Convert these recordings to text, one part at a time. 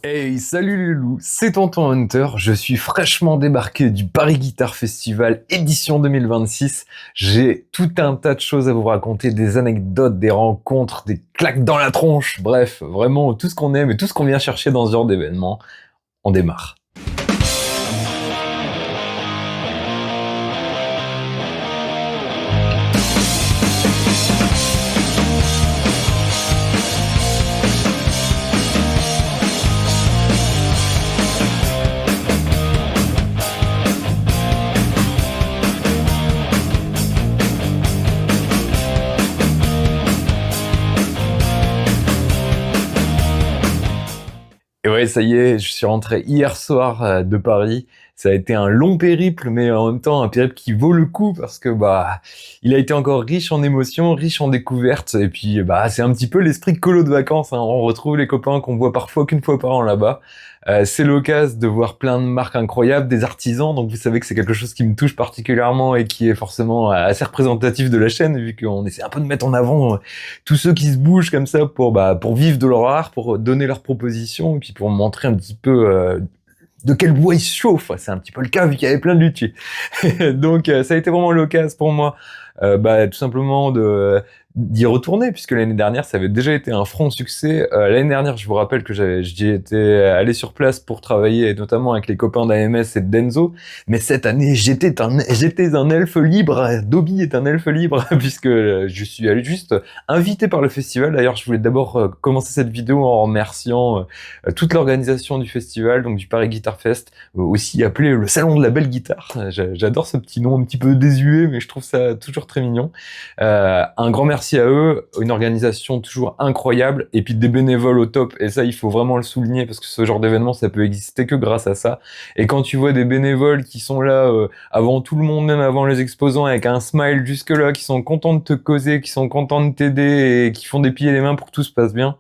Hey, salut les loups, c'est Tonton Hunter, je suis fraîchement débarqué du Paris Guitar Festival édition 2026. J'ai tout un tas de choses à vous raconter, des anecdotes, des rencontres, des claques dans la tronche, bref, vraiment tout ce qu'on aime et tout ce qu'on vient chercher dans ce genre d'événement. On démarre. Et ouais, ça y est, je suis rentré hier soir de Paris. Ça a été un long périple, mais en même temps un périple qui vaut le coup parce que il a été encore riche en émotions, riche en découvertes. Et puis c'est un petit peu l'esprit colo de vacances, hein. On retrouve les copains qu'on voit parfois qu'une fois par an là-bas. C'est l'occasion de voir plein de marques incroyables, des artisans. Donc vous savez que c'est quelque chose qui me touche particulièrement et qui est forcément assez représentatif de la chaîne, vu qu'on essaie un peu de mettre en avant tous ceux qui se bougent comme ça pour vivre de leur art, pour donner leurs propositions, et puis pour montrer un petit peu de quel bois ils se chauffent. C'est un petit peu le cas vu qu'il y avait plein de luthiers. Donc ça a été vraiment l'occasion pour moi tout simplement d'y retourner, puisque l'année dernière ça avait déjà été un franc succès. L'année dernière, je vous rappelle que j'y étais allé sur place pour travailler, et notamment avec les copains d'AMS et de Denzo. Mais cette année, j'étais un elfe libre. Dobby est un elfe libre puisque je suis allé juste invité par le festival. D'ailleurs, je voulais d'abord commencer cette vidéo en remerciant toute l'organisation du festival, donc du Paris Guitar Fest, aussi appelé le Salon de la Belle Guitare. J'adore ce petit nom un petit peu désuet, mais je trouve ça toujours très mignon. Un grand merci à eux, une organisation toujours incroyable, et puis des bénévoles au top, et ça il faut vraiment le souligner, parce que ce genre d'événement ça peut exister que grâce à ça. Et quand tu vois des bénévoles qui sont là avant tout le monde, même avant les exposants, avec un smile jusque là, qui sont contents de te causer, qui sont contents de t'aider, et qui font des pieds et des mains pour que tout se passe bien,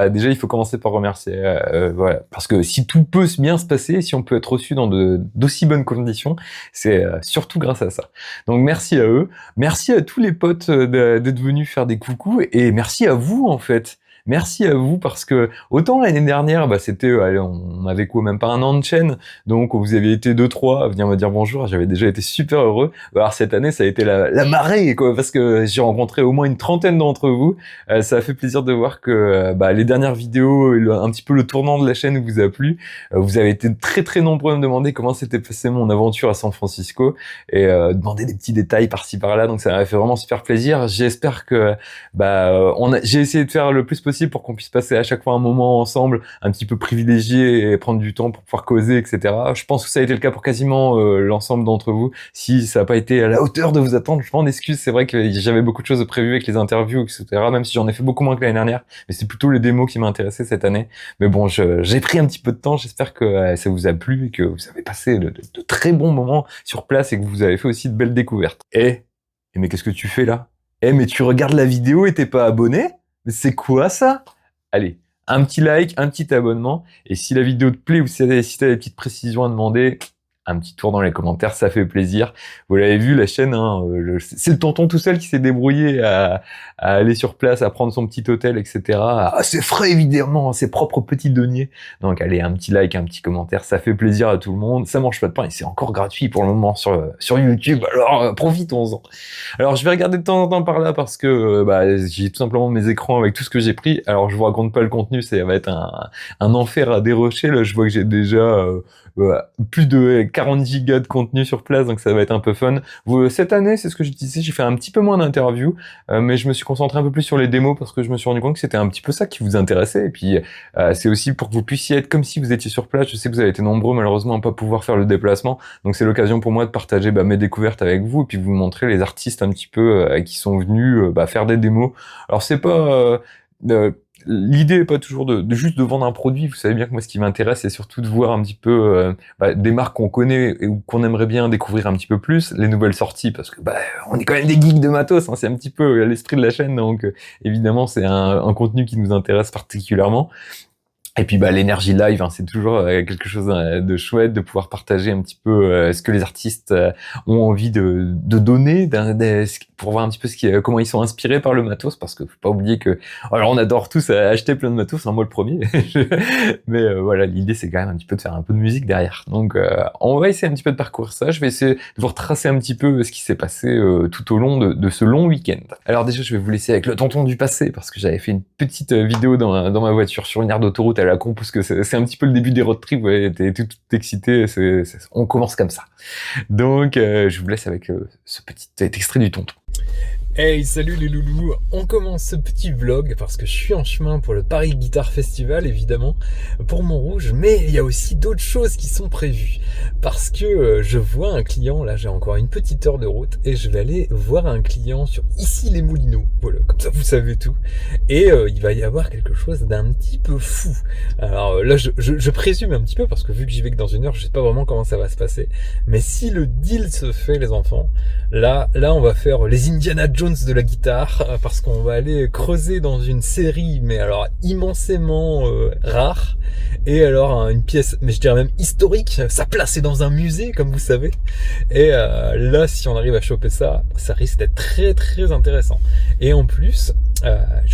déjà il faut commencer par remercier. Voilà, parce que si tout peut bien se passer, si on peut être reçu dans d'aussi bonnes conditions, c'est surtout grâce à ça. Donc merci à eux. Merci à tous les potes d'être venus faire des coucous, et merci à vous en fait. Merci à vous, parce que autant l'année dernière, c'était, allez, on avait quoi, même pas un an de chaîne, donc vous avez été 2-3 à venir me dire bonjour, j'avais déjà été super heureux. Alors cette année, ça a été la marée, quoi, parce que j'ai rencontré au moins une trentaine d'entre vous. Ça a fait plaisir de voir que les dernières vidéos, un petit peu le tournant de la chaîne vous a plu. Vous avez été très très nombreux à me demander comment s'était passé mon aventure à San Francisco, et demander des petits détails par-ci par-là, donc ça m'a fait vraiment super plaisir. J'espère que j'ai essayé de faire le plus possible pour qu'on puisse passer à chaque fois un moment ensemble, un petit peu privilégié, et prendre du temps pour pouvoir causer, etc. Je pense que ça a été le cas pour quasiment l'ensemble d'entre vous. Si ça n'a pas été à la hauteur de vos attentes, je m'en excuse. C'est vrai que j'avais beaucoup de choses prévues avec les interviews, etc. Même si j'en ai fait beaucoup moins que l'année dernière, mais c'est plutôt les démos qui m'intéressaient cette année. Mais bon, j'ai pris un petit peu de temps. J'espère que ça vous a plu et que vous avez passé de très bons moments sur place, et que vous avez fait aussi de belles découvertes. Mais qu'est-ce que tu fais là? Mais tu regardes la vidéo et t'es pas abonné? Mais c'est quoi ça? Allez, un petit like, un petit abonnement, et si la vidéo te plaît, ou si t'as des petites précisions à demander, un petit tour dans les commentaires, ça fait plaisir. Vous l'avez vu, la chaîne, hein, c'est le tonton tout seul qui s'est débrouillé à aller sur place, à prendre son petit hôtel, etc. C'est frais, évidemment, ses propres petits deniers. Donc allez, un petit like, un petit commentaire, ça fait plaisir à tout le monde. Ça mange pas de pain, et c'est encore gratuit pour le moment sur YouTube, alors profitons-en. Alors je vais regarder de temps en temps par là, parce que j'ai tout simplement mes écrans avec tout ce que j'ai pris. Alors je vous raconte pas le contenu, ça va être un enfer à dérocher. Là, je vois que j'ai déjà plus de 40 gigas de contenu sur place, donc ça va être un peu fun. Cette année, c'est ce que je disais, j'ai fait un petit peu moins d'interviews, mais je me suis concentré un peu plus sur les démos, parce que je me suis rendu compte que c'était un petit peu ça qui vous intéressait. Et puis c'est aussi pour que vous puissiez être comme si vous étiez sur place. Je sais que vous avez été nombreux malheureusement à pas pouvoir faire le déplacement, donc c'est l'occasion pour moi de partager mes découvertes avec vous, et puis vous montrer les artistes un petit peu qui sont venus faire des démos. Alors c'est pas l'idée est pas toujours de juste de vendre un produit. Vous savez bien que moi, ce qui m'intéresse, c'est surtout de voir un petit peu des marques qu'on connaît ou qu'on aimerait bien découvrir un petit peu plus, les nouvelles sorties, parce que on est quand même des geeks de matos, hein, c'est un petit peu l'esprit de la chaîne, donc évidemment c'est un contenu qui nous intéresse particulièrement. Et puis bah l'énergie live, hein, c'est toujours quelque chose de chouette de pouvoir partager un petit peu ce que les artistes ont envie de donner, pour voir un petit peu comment ils sont inspirés par le matos, parce que faut pas oublier que alors on adore tous acheter plein de matos, hein, moi le premier, mais voilà, l'idée c'est quand même un petit peu de faire un peu de musique derrière. Donc on va essayer un petit peu de parcourir ça. Je vais essayer de vous retracer un petit peu ce qui s'est passé tout au long de ce long week-end. Alors déjà, je vais vous laisser avec le tonton du passé, parce que j'avais fait une petite vidéo dans ma voiture sur une aire d'autoroute à la con, parce que c'est un petit peu le début des road trips, vous voyez, t'es tout excité, on commence comme ça. Donc, je vous laisse avec ce petit extrait du tonton. Hey, salut les loulous. On commence ce petit vlog parce que je suis en chemin pour le Paris Guitar Festival, évidemment, pour Montrouge, mais il y a aussi d'autres choses qui sont prévues parce que je vois un client, là j'ai encore une petite heure de route et je vais aller voir un client sur Issy-les-Moulineaux, voilà, comme ça vous savez tout, et il va y avoir quelque chose d'un petit peu fou. Alors là je présume un petit peu parce que vu que j'y vais que dans une heure, je sais pas vraiment comment ça va se passer, mais si le deal se fait les enfants, là on va faire les Indiana Jones de la guitare, parce qu'on va aller creuser dans une série mais alors immensément rare, et alors une pièce, mais je dirais même historique, sa place est dans un musée comme vous savez, et là si on arrive à choper ça, ça risque d'être très très intéressant. Et en plus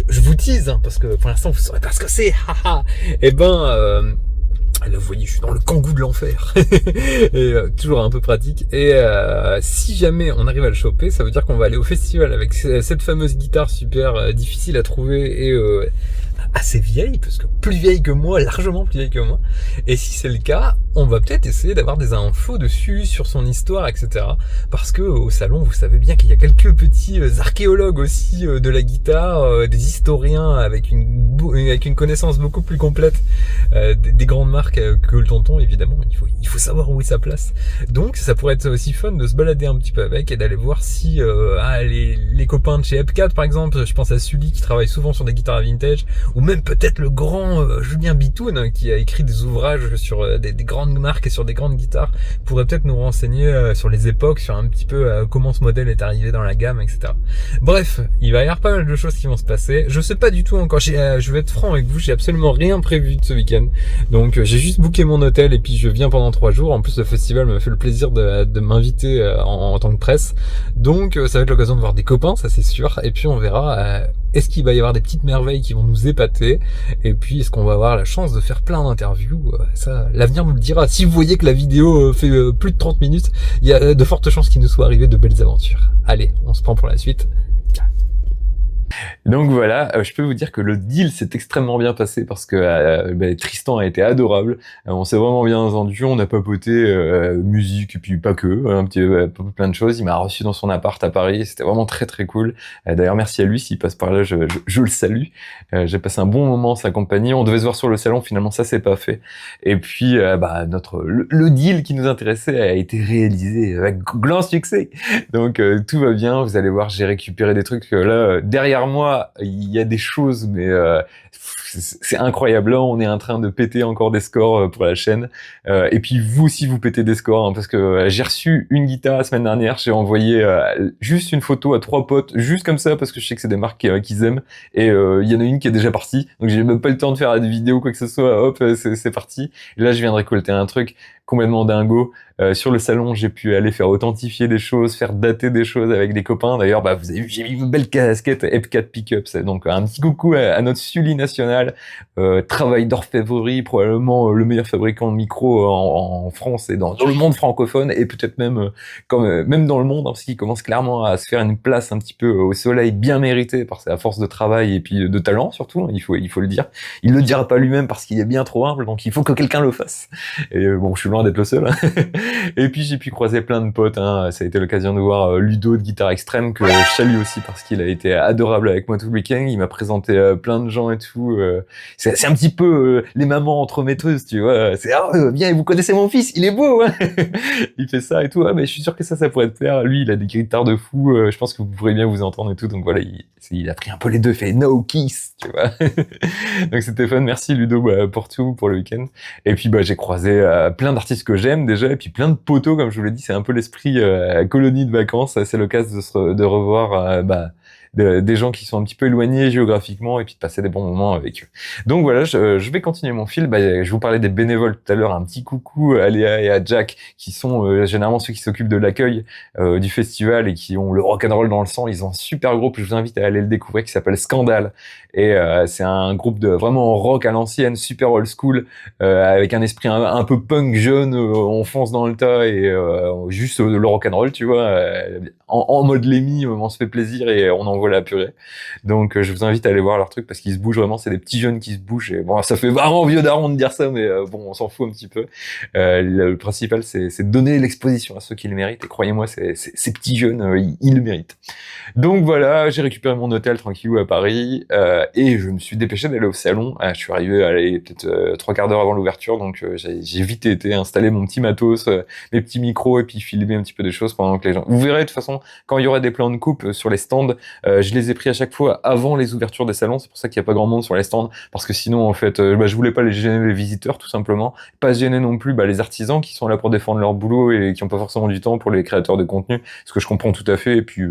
je vous tease, hein, parce que pour l'instant vous saurez pas ce que c'est, et ben là, vous voyez, je suis dans le kangou de l'enfer. Et toujours un peu pratique. Et si jamais on arrive à le choper, ça veut dire qu'on va aller au festival avec cette fameuse guitare super difficile à trouver et assez vieille, parce que plus vieille que moi, largement plus vieille que moi. Et si c'est le cas, on va peut-être essayer d'avoir des infos dessus, sur son histoire, etc. Parce que au salon, vous savez bien qu'il y a quelques petits archéologues aussi de la guitare, des historiens avec une connaissance beaucoup plus complète des grandes marques que le tonton, évidemment. Il faut savoir où est sa place. Donc ça pourrait être aussi fun de se balader un petit peu avec et d'aller voir si les copains de chez Epcat, par exemple, je pense à Sully qui travaille souvent sur des guitares vintage, ou même peut-être le grand Julien Bitoun qui a écrit des ouvrages sur des grandes marques et sur des grandes guitares, pourrait peut-être nous renseigner sur les époques, sur un petit peu comment ce modèle est arrivé dans la gamme, etc. Bref, il va y avoir pas mal de choses qui vont se passer. Je sais pas du tout encore, je vais être franc avec vous, j'ai absolument rien prévu de ce week-end. Donc j'ai juste booké mon hôtel et puis je viens pendant 3 jours. En plus le festival me fait le plaisir de m'inviter en tant que presse. Donc ça va être l'occasion de voir des copains, ça c'est sûr. Et puis on verra est-ce qu'il va y avoir des petites merveilles qui vont nous épater, et puis est-ce qu'on va avoir la chance de faire plein d'interviews. Ça, l'avenir nous le dira. Si vous voyez que la vidéo fait plus de 30 minutes, il y a de fortes chances qu'il nous soit arrivé de belles aventures. Allez, on se prend pour la suite. Donc voilà, je peux vous dire que le deal s'est extrêmement bien passé parce que Tristan a été adorable, on s'est vraiment bien entendu, on a papoté musique et puis pas que, un petit plein de choses. Il m'a reçu dans son appart à Paris, c'était vraiment très très cool. D'ailleurs merci à lui, s'il passe par là, je le salue. J'ai passé un bon moment en sa compagnie, on devait se voir sur le salon, finalement ça s'est pas fait. Et puis le deal qui nous intéressait a été réalisé avec grand succès. Donc tout va bien, vous allez voir, j'ai récupéré des trucs là derrière moi, il y a des choses, mais c'est incroyable. Là, on est en train de péter encore des scores pour la chaîne. Et puis vous aussi, vous pétez des scores, hein, parce que j'ai reçu une guitare la semaine dernière. J'ai envoyé juste une photo à 3 potes, juste comme ça, parce que je sais que c'est des marques qu'ils aiment. Et il y en a une qui est déjà partie, donc j'ai même pas le temps de faire des vidéos quoi que ce soit. Hop, c'est parti. Et là, je viens de récolter un truc complètement dingo. Sur le salon, j'ai pu aller faire authentifier des choses, faire dater des choses avec des copains. D'ailleurs, vous avez vu, j'ai mis une belle casquette Epcat Pickups. Donc, un petit coucou à notre Sully national. Travail d'orfèvrerie, probablement le meilleur fabricant de micros en France et dans le monde francophone, et peut-être même même dans le monde, hein, parce qu'il commence clairement à se faire une place un petit peu au soleil, bien méritée, parce que à force de travail et puis de talent surtout, hein, il faut le dire. Il le dira pas lui-même parce qu'il est bien trop humble, donc il faut que quelqu'un le fasse. Et bon, je suis loin d'être le seul. Hein. Et puis j'ai pu croiser plein de potes, hein. Ça a été l'occasion de voir Ludo de Guitare Extrême, que je salue aussi parce qu'il a été adorable avec moi tout le week-end. Il m'a présenté plein de gens et tout. C'est un petit peu les mamans entremetteuses, tu vois. C'est bien, vous connaissez mon fils, il est beau, hein. Il fait ça et tout. Mais je suis sûr que ça pourrait te plaire. Lui, il a des guitares de fou. Je pense que vous pourrez bien vous entendre et tout. Donc voilà, il a pris un peu les deux, il fait no kiss, tu vois. Donc c'était fun. Merci Ludo pour tout, pour le week-end. Et puis j'ai croisé plein d'artistes que j'aime déjà, et puis plein de poteaux, comme je vous l'ai dit, c'est un peu l'esprit colonie de vacances. C'est l'occasion de revoir des gens qui sont un petit peu éloignés géographiquement et puis de passer des bons moments avec eux. Donc voilà, je vais continuer mon fil. Je vous parlais des bénévoles tout à l'heure. Un petit coucou à Léa et à Jack, qui sont généralement ceux qui s'occupent de l'accueil du festival et qui ont le rock'n'roll dans le sang. Ils ont un super groupe, je vous invite à aller le découvrir, qui s'appelle Scandale. Et c'est un groupe de vraiment rock à l'ancienne, super old school, avec un esprit un peu punk jeune, on fonce dans le tas et juste le rock'n'roll, tu vois, en mode Lemmy, on se fait plaisir et on envoie la purée. Donc je vous invite à aller voir leur truc parce qu'ils se bougent vraiment, c'est des petits jeunes qui se bougent. Et bon, ça fait vraiment vieux daron de dire ça, mais bon, on s'en fout un petit peu. Le principal, c'est de donner l'exposition à ceux qui le méritent. Et croyez-moi, ces petits jeunes, ils le méritent. Donc voilà, j'ai récupéré mon hôtel tranquillou à Paris et je me suis dépêché d'aller au salon. Je suis arrivé peut-être 3/4 d'heure avant l'ouverture, donc j'ai vite été installer mon petit matos, mes petits micros et puis filmer un petit peu des choses pendant que les gens... Vous verrez de toute façon, quand il y aura des plans de coupe sur les stands, je les ai pris à chaque fois avant les ouvertures des salons. C'est pour ça qu'il n'y a pas grand monde sur les stands, parce que sinon en fait, je voulais pas les gêner les visiteurs tout simplement, pas gêner non plus les artisans qui sont là pour défendre leur boulot et qui ont pas forcément du temps pour les créateurs de contenu, ce que je comprends tout à fait. Et puis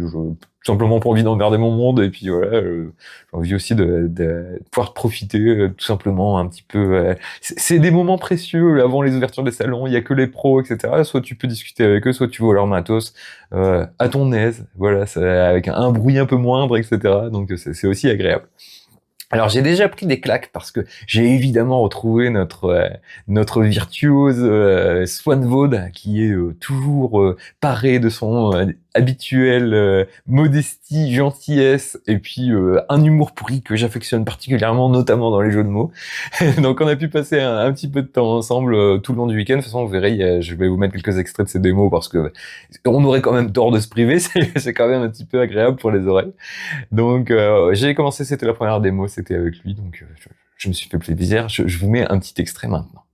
tout simplement pour envie d'emmerder mon monde et puis voilà, j'ai envie aussi de pouvoir profiter tout simplement un petit peu. C'est des moments précieux avant les ouvertures des salons, il y a que les pros, etc. Soit tu peux discuter avec eux, soit tu vois leur matos à ton aise, voilà, avec un bruit un peu moindre, etc. Donc c'est aussi agréable. Alors j'ai déjà pris des claques parce que j'ai évidemment retrouvé notre virtuose Swan Vaud qui est toujours paré de son habituelle modestie, gentillesse et puis un humour pourri que j'affectionne particulièrement, notamment dans les jeux de mots. Donc on a pu passer un petit peu de temps ensemble tout le long du week-end. De toute façon, vous verrez, je vais vous mettre quelques extraits de ces démos parce que on aurait quand même tort de se priver. C'est quand même un petit peu agréable pour les oreilles. Donc j'ai commencé, c'était la première démo, c'était avec lui, donc je me suis fait plaisir. Je vous mets un petit extrait maintenant.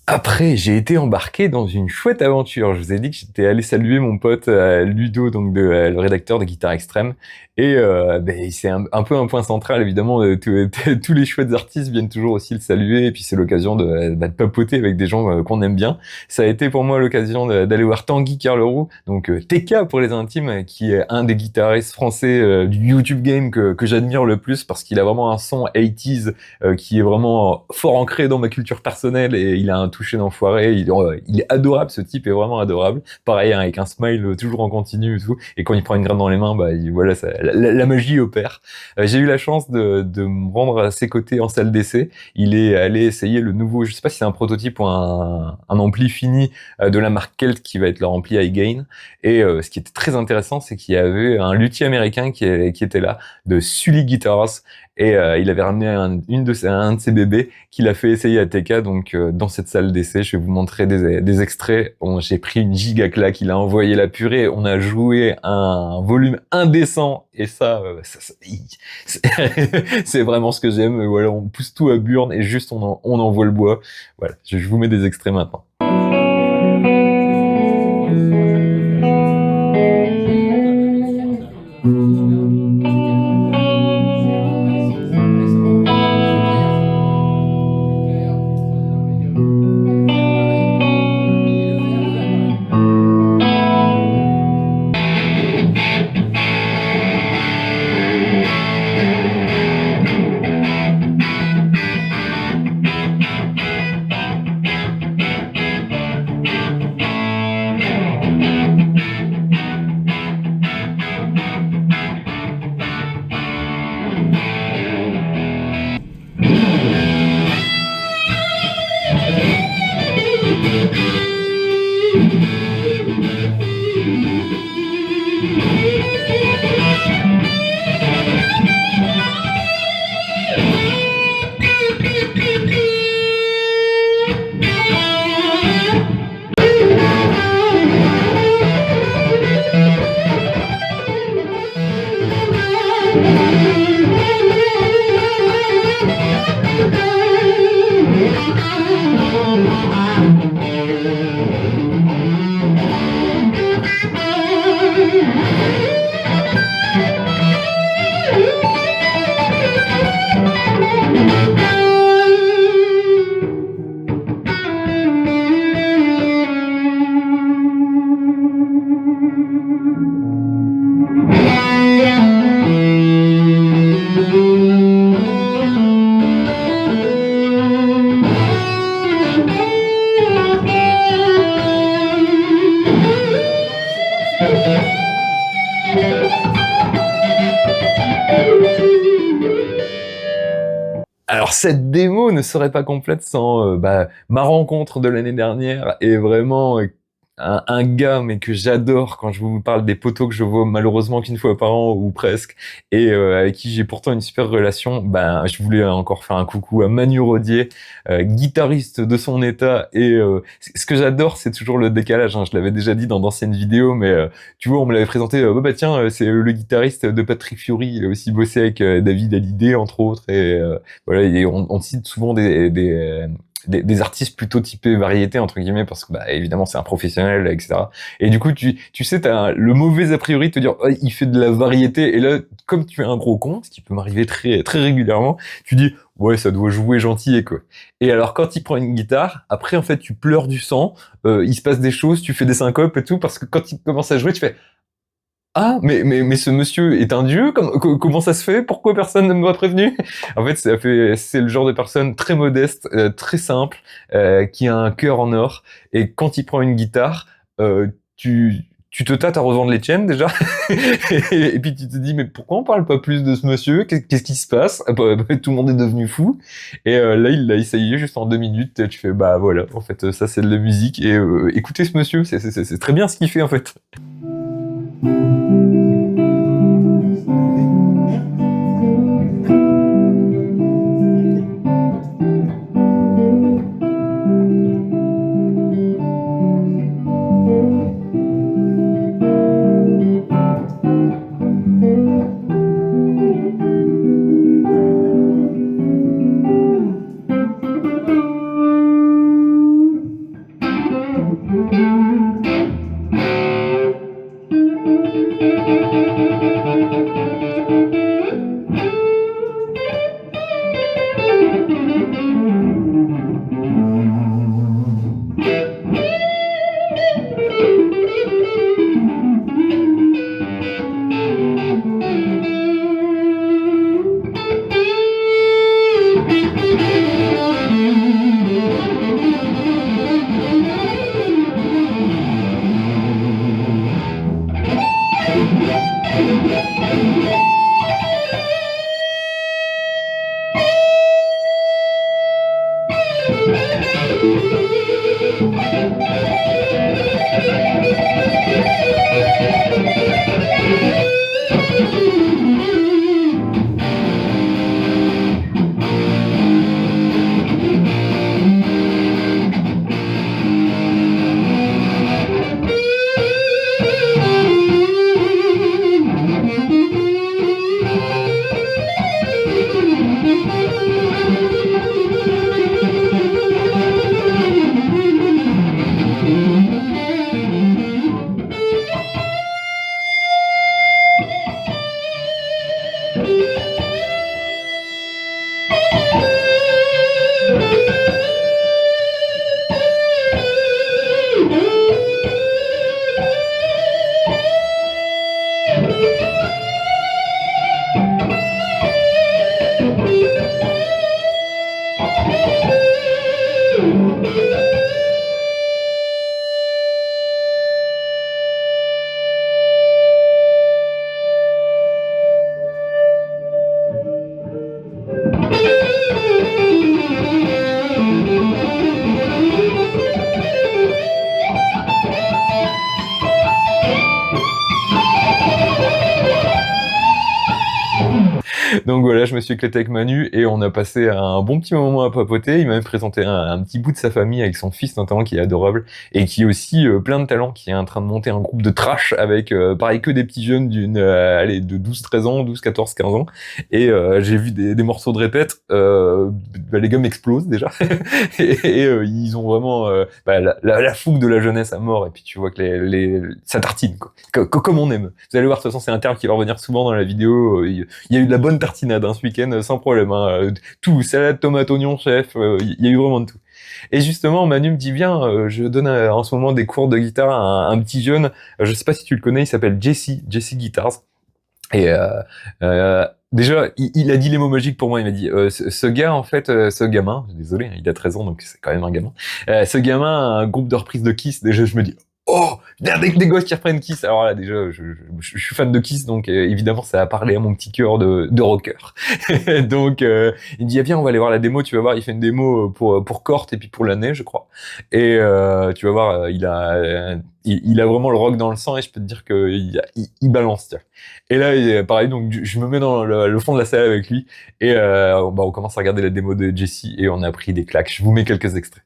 Après, j'ai été embarqué dans une chouette aventure. Je vous ai dit que j'étais allé saluer mon pote Ludo, donc le rédacteur de Guitare Extrême. Et c'est un peu un point central, évidemment. Tous les chouettes artistes viennent toujours aussi le saluer. Et puis c'est l'occasion de papoter avec des gens qu'on aime bien. Ça a été pour moi l'occasion d'aller voir Tanguy Carleroux, donc TK pour les intimes, qui est un des guitaristes français du YouTube game que j'admire le plus parce qu'il a vraiment un son 80s qui est vraiment fort ancré dans ma culture personnelle et il a un toucher d'enfoiré. Il est adorable, ce type est vraiment adorable. Pareil, hein, avec un smile toujours en continu et tout. Et quand il prend une graine dans les mains, voilà, la magie opère. J'ai eu la chance de me rendre à ses côtés en salle d'essai. Il est allé essayer le nouveau, je sais pas si c'est un prototype ou un ampli fini de la marque Kelt qui va être leur ampli high gain. Et ce qui était très intéressant, c'est qu'il y avait un luthier américain qui était là, de Sully Guitars. Et il avait ramené un de ses bébés qu'il a fait essayer à TK. Donc dans cette salle d'essai, je vais vous montrer des extraits. J'ai pris une giga claque, il a envoyé la purée, on a joué un volume indécent et ça c'est vraiment ce que j'aime. Voilà, on pousse tout à burne et juste on envoie le bois. Voilà, je vous mets des extraits maintenant. Alors cette démo ne serait pas complète sans ma rencontre de l'année dernière et vraiment un gars mais que j'adore quand je vous parle des potos que je vois malheureusement qu'une fois par an ou presque et avec qui j'ai pourtant une super relation. Ben je voulais encore faire un coucou à Manu Rodier, guitariste de son état et ce que j'adore c'est toujours le décalage. Hein. Je l'avais déjà dit dans d'anciennes vidéos mais tu vois on me l'avait présenté. Tiens c'est le guitariste de Patrick Fiori. Il a aussi bossé avec David Hallyday entre autres et voilà, et on cite souvent des artistes plutôt typés variété entre guillemets parce que évidemment c'est un professionnel, etc. Et du coup tu sais t'as le mauvais a priori de te dire oh, il fait de la variété et là comme tu es un gros con, ce qui peut m'arriver très très régulièrement, tu dis ouais ça doit jouer gentil et quoi. Et alors quand il prend une guitare, après en fait tu pleures du sang, il se passe des choses, tu fais des syncopes et tout parce que quand il commence à jouer tu fais ah, mais ce monsieur est un dieu? Comment ça se fait? Pourquoi personne ne m'a prévenu? En fait, c'est le genre de personne très modeste, très simple, qui a un cœur en or. Et quand il prend une guitare, tu te tâtes à revendre les tiennes déjà. Et puis tu te dis, mais pourquoi on parle pas plus de ce monsieur? Qu'est-ce qui se passe? Tout le monde est devenu fou. Et là, il l'a essayé juste en 2 minutes. Tu fais, bah voilà, en fait, ça c'est de la musique. Et écoutez ce monsieur, c'est très bien ce qu'il fait en fait. Donc voilà, je me suis éclaté avec Manu et on a passé un bon petit moment à papoter. Il m'a même présenté un petit bout de sa famille avec son fils notamment qui est adorable et qui est aussi plein de talent, qui est en train de monter un groupe de trash avec pareil que des petits jeunes de 12-13 ans, 12-14-15 ans. Et j'ai vu des morceaux de répète, les gars m'explosent déjà. et ils ont vraiment la fougue de la jeunesse à mort. Et puis tu vois que ça tartine quoi. Comme on aime. Vous allez voir, de toute façon c'est un terme qui va revenir souvent dans la vidéo. Il y a eu de la bonne tartinade ce week-end sans problème. Hein. Tout, salade, tomate, oignon, chef, il y a eu vraiment de tout. Et justement, Manu me dit viens, je donne en ce moment des cours de guitare à un petit jeune, je sais pas si tu le connais, il s'appelle Jesse Guitars. Et déjà, il a dit les mots magiques pour moi. Il m'a dit ce gars, en fait, ce gamin, désolé, il a 13 ans, donc c'est quand même un gamin. Ce gamin a un groupe de reprises de Kiss. Déjà, je me dis oh, des gosses qui reprennent Kiss. Alors là, déjà, je suis fan de Kiss, donc évidemment, ça a parlé à mon petit cœur de rocker. Donc, il dit, ah, viens, on va aller voir la démo. Tu vas voir, il fait une démo pour Cort et puis pour l'année, je crois. Et tu vas voir, il a vraiment le rock dans le sang et je peux te dire qu'il balance. Tiens. Et là, pareil, donc je me mets dans le fond de la salle avec lui et on commence à regarder la démo de Jesse et on a pris des claques. Je vous mets quelques extraits.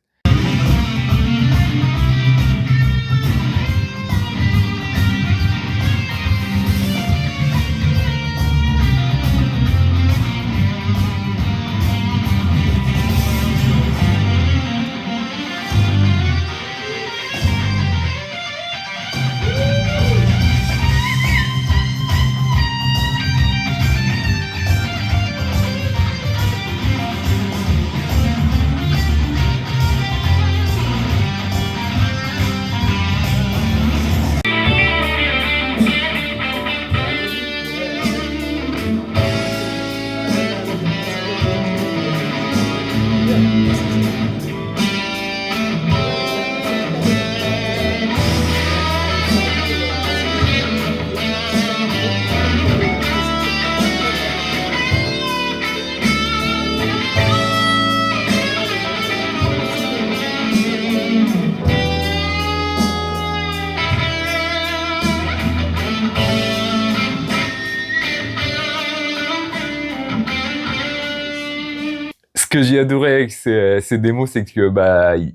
Ce que j'ai adoré avec ces démos, c'est que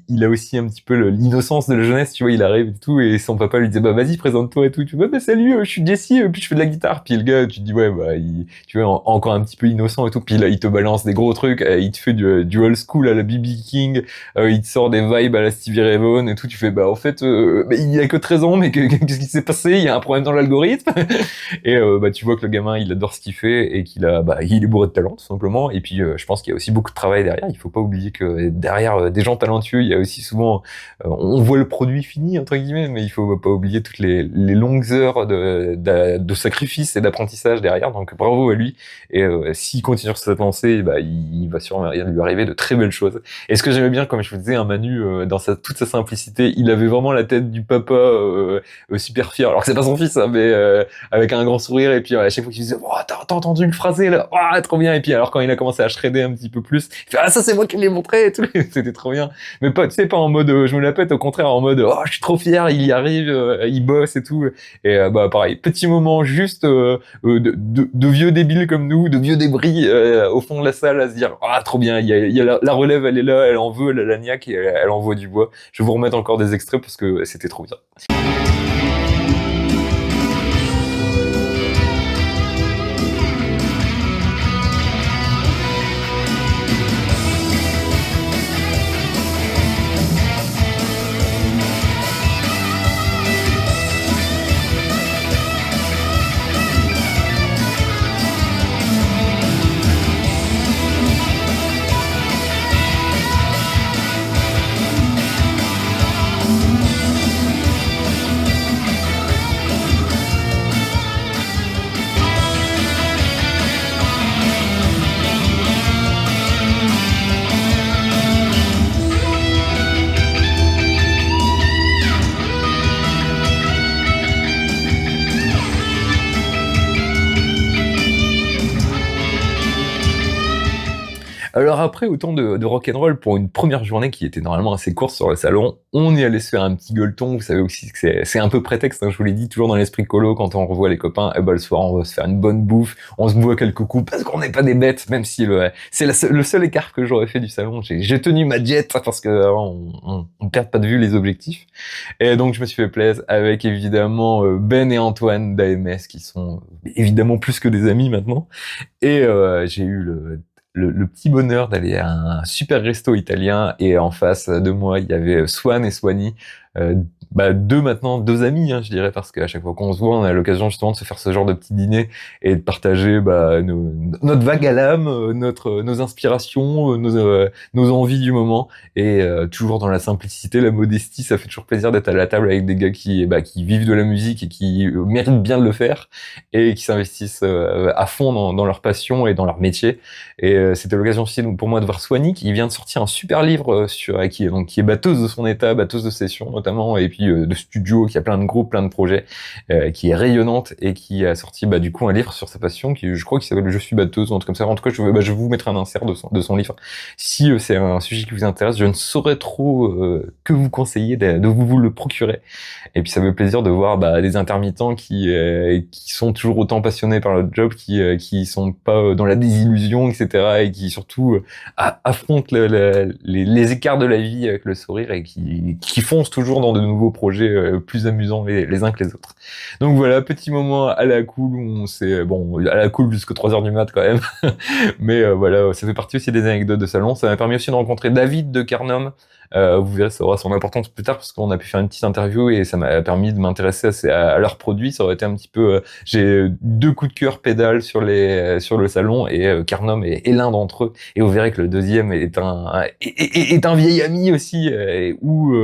il a aussi un petit peu l'innocence de la jeunesse, tu vois, il arrive et tout, et son papa lui dit vas-y présente-toi et tout, tu vois, salut, je suis Jesse, puis je fais de la guitare, puis le gars, tu te dis tu vois, encore un petit peu innocent et tout, puis là il te balance des gros trucs, il te fait du old school à la B.B. King, il te sort des vibes à la Stevie Ray Vaughan et tout, tu fais en fait, il a que 13 ans, mais qu'est-ce qui s'est passé, il y a un problème dans l'algorithme, et tu vois que le gamin il adore ce qu'il fait et il est bourré de talent tout simplement, et puis je pense qu'il y a aussi beaucoup de travail derrière. Il faut pas oublier que derrière des gens talentueux, il y a aussi souvent, on voit le produit fini entre guillemets, mais il faut pas oublier toutes les longues heures de sacrifice et d'apprentissage derrière. Donc bravo à lui. Et s'il continue sur cette lancée, il va sûrement lui arriver de très belles choses. Et ce que j'aimais bien, comme je vous disais, un Manu dans toute sa simplicité, il avait vraiment la tête du papa super fier. Alors que c'est pas son fils, hein, mais avec un grand sourire. Et puis à chaque fois qu'il disait, oh, t'as entendu le phrasé là, oh, trop bien. Et puis alors quand il a commencé à shredder un petit peu plus, il fait, ah ça c'est moi qui l'ai montré et tout. C'était trop bien. Mais pas, tu sais, pas en mode je me la pète, au contraire en mode oh je suis trop fier, il y arrive, il bosse et tout. Et pareil, petit moment juste de vieux débiles comme nous, de vieux débris au fond de la salle à se dire ah trop bien, il y a la relève, elle est là, elle en veut, elle a la niaque et elle envoie du bois. Je vais vous remettre encore des extraits parce que c'était trop bien. Alors après, autant de rock'n'roll pour une première journée qui était normalement assez courte sur le salon, on est allé se faire un petit gueuleton. Vous savez aussi que c'est un peu prétexte, hein, je vous l'ai dit, toujours dans l'esprit colo, quand on revoit les copains, le soir on va se faire une bonne bouffe, on se boit quelques coups, parce qu'on n'est pas des bêtes, même si c'est le seul écart que j'aurais fait du salon. J'ai tenu ma jet, parce que on perd pas de vue les objectifs. Et donc je me suis fait plaisir avec évidemment Ben et Antoine d'AMS, qui sont évidemment plus que des amis maintenant. Et j'ai eu le petit bonheur d'aller à un super resto italien et en face de moi il y avait Swan et Swanny, deux amis, hein, je dirais, parce qu'à chaque fois qu'on se voit on a l'occasion justement de se faire ce genre de petit dîner et de partager notre vague à l'âme, nos inspirations, nos envies du moment, et toujours dans la simplicité, la modestie. Ça fait toujours plaisir d'être à la table avec des gars qui vivent de la musique et qui méritent bien de le faire et qui s'investissent à fond dans leur passion et dans leur métier. Et c'était l'occasion aussi pour moi de voir Swanny, qui vient de sortir un super livre qui est batteuse de son état, batteuse de session notamment, et puis de studio, qui a plein de groupes, plein de projets, qui est rayonnante et qui a sorti du coup un livre sur sa passion, qui je crois qu'il s'appelle Je suis batteuse, ou un truc comme ça. En tout cas, je vous mettrai un insert de son livre. Si c'est un sujet qui vous intéresse, je ne saurais trop que vous conseiller de vous le procurer. Et puis ça me fait plaisir de voir des intermittents qui sont toujours autant passionnés par leur job, qui sont pas dans la désillusion, etc. et qui surtout affrontent les écarts de la vie avec le sourire et qui foncent toujours dans de nouveaux projets plus amusants les uns que les autres. Donc voilà, petit moment à la cool où on s'est à la cool jusqu'à 3 heures du mat quand même. Mais voilà, ça fait partie aussi des anecdotes de salon. Ça m'a permis aussi de rencontrer David de Carnum. Vous verrez, ça aura son importance plus tard parce qu'on a pu faire une petite interview et ça m'a permis de m'intéresser à leurs produits. Ça aurait été un petit peu, j'ai 2 coups de cœur pédales sur le salon et Carnum est l'un d'entre eux. Et vous verrez que le deuxième est un vieil ami aussi ou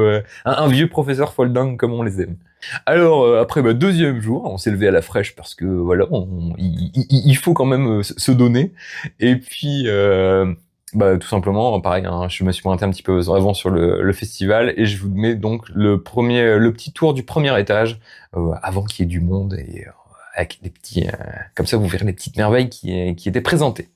un vieux professeur folding comme on les aime. Alors après deuxième jour, on s'est levé à la fraîche parce que voilà, il faut quand même se donner. Et puis tout simplement, pareil, hein, je me suis pointé un petit peu avant sur le festival et je vous mets donc le petit tour du premier étage avant qu'il y ait du monde et avec des petits, comme ça vous verrez les petites merveilles qui étaient présentées.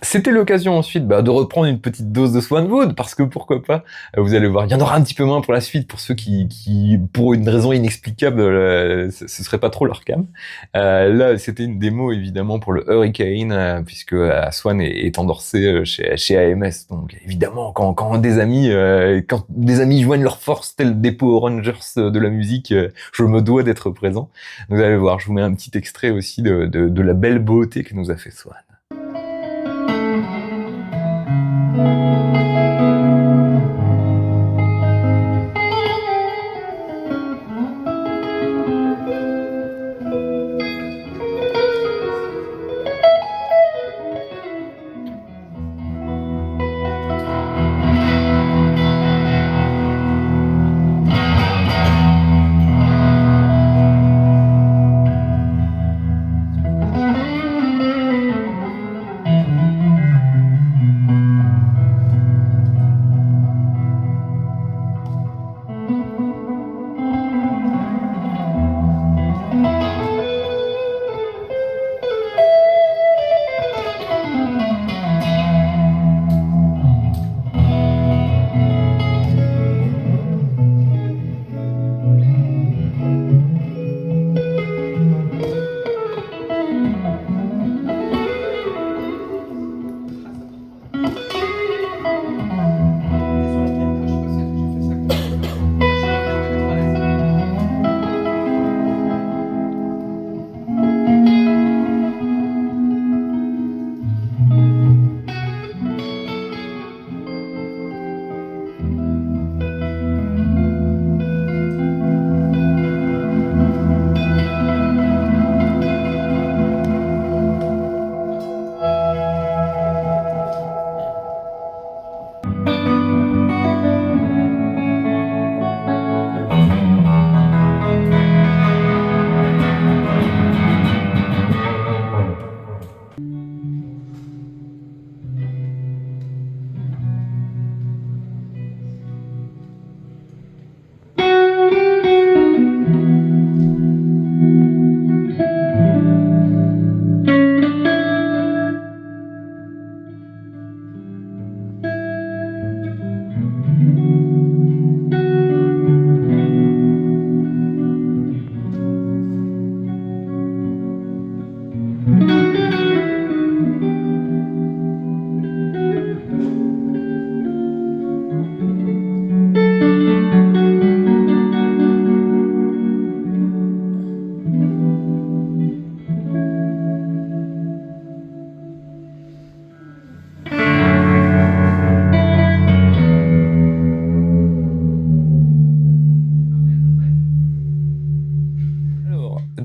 C'était l'occasion ensuite de reprendre une petite dose de Swanwood, parce que pourquoi pas, vous allez voir, il y en aura un petit peu moins pour la suite, pour ceux qui pour une raison inexplicable, ce serait pas trop leur cam. Là, c'était une démo évidemment pour le Hurricane, puisque Swan est endorsé chez AMS, donc évidemment quand des amis joignent leurs forces tels des Power Rangers de la musique, je me dois d'être présent. Vous allez voir, je vous mets un petit extrait aussi de la belle beauté que nous a fait Swan.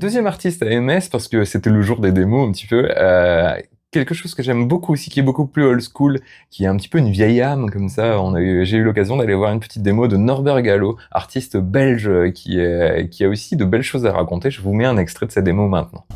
deuxième artiste à MS, parce que c'était le jour des démos un petit peu. Quelque chose que j'aime beaucoup aussi, qui est beaucoup plus old school, qui est un petit peu une vieille âme comme ça. J'ai eu l'occasion d'aller voir une petite démo de Norbert Gallo, artiste belge qui a aussi de belles choses à raconter. Je vous mets un extrait de sa démo maintenant.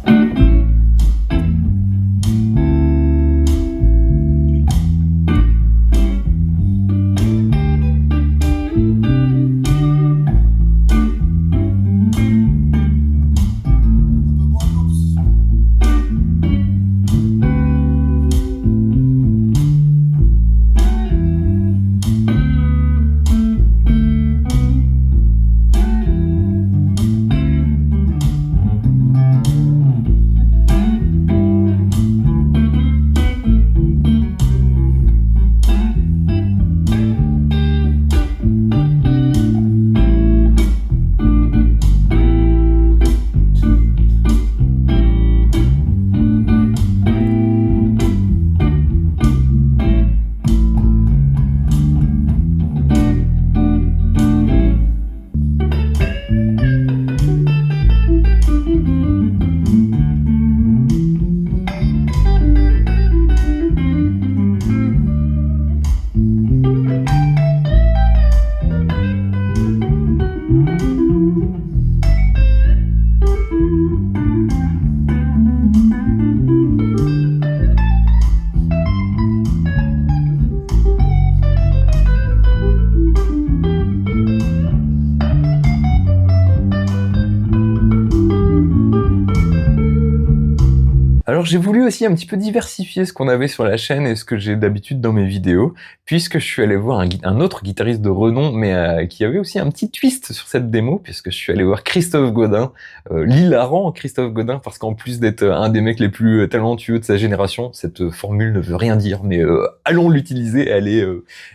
Alors j'ai voulu aussi un petit peu diversifier ce qu'on avait sur la chaîne et ce que j'ai d'habitude dans mes vidéos, puisque je suis allé voir un autre guitariste de renom, mais qui avait aussi un petit twist sur cette démo, puisque je suis allé voir Christophe Godin, l'hilarant Christophe Godin, parce qu'en plus d'être un des mecs les plus talentueux de sa génération, cette formule ne veut rien dire, mais allons l'utiliser, elle est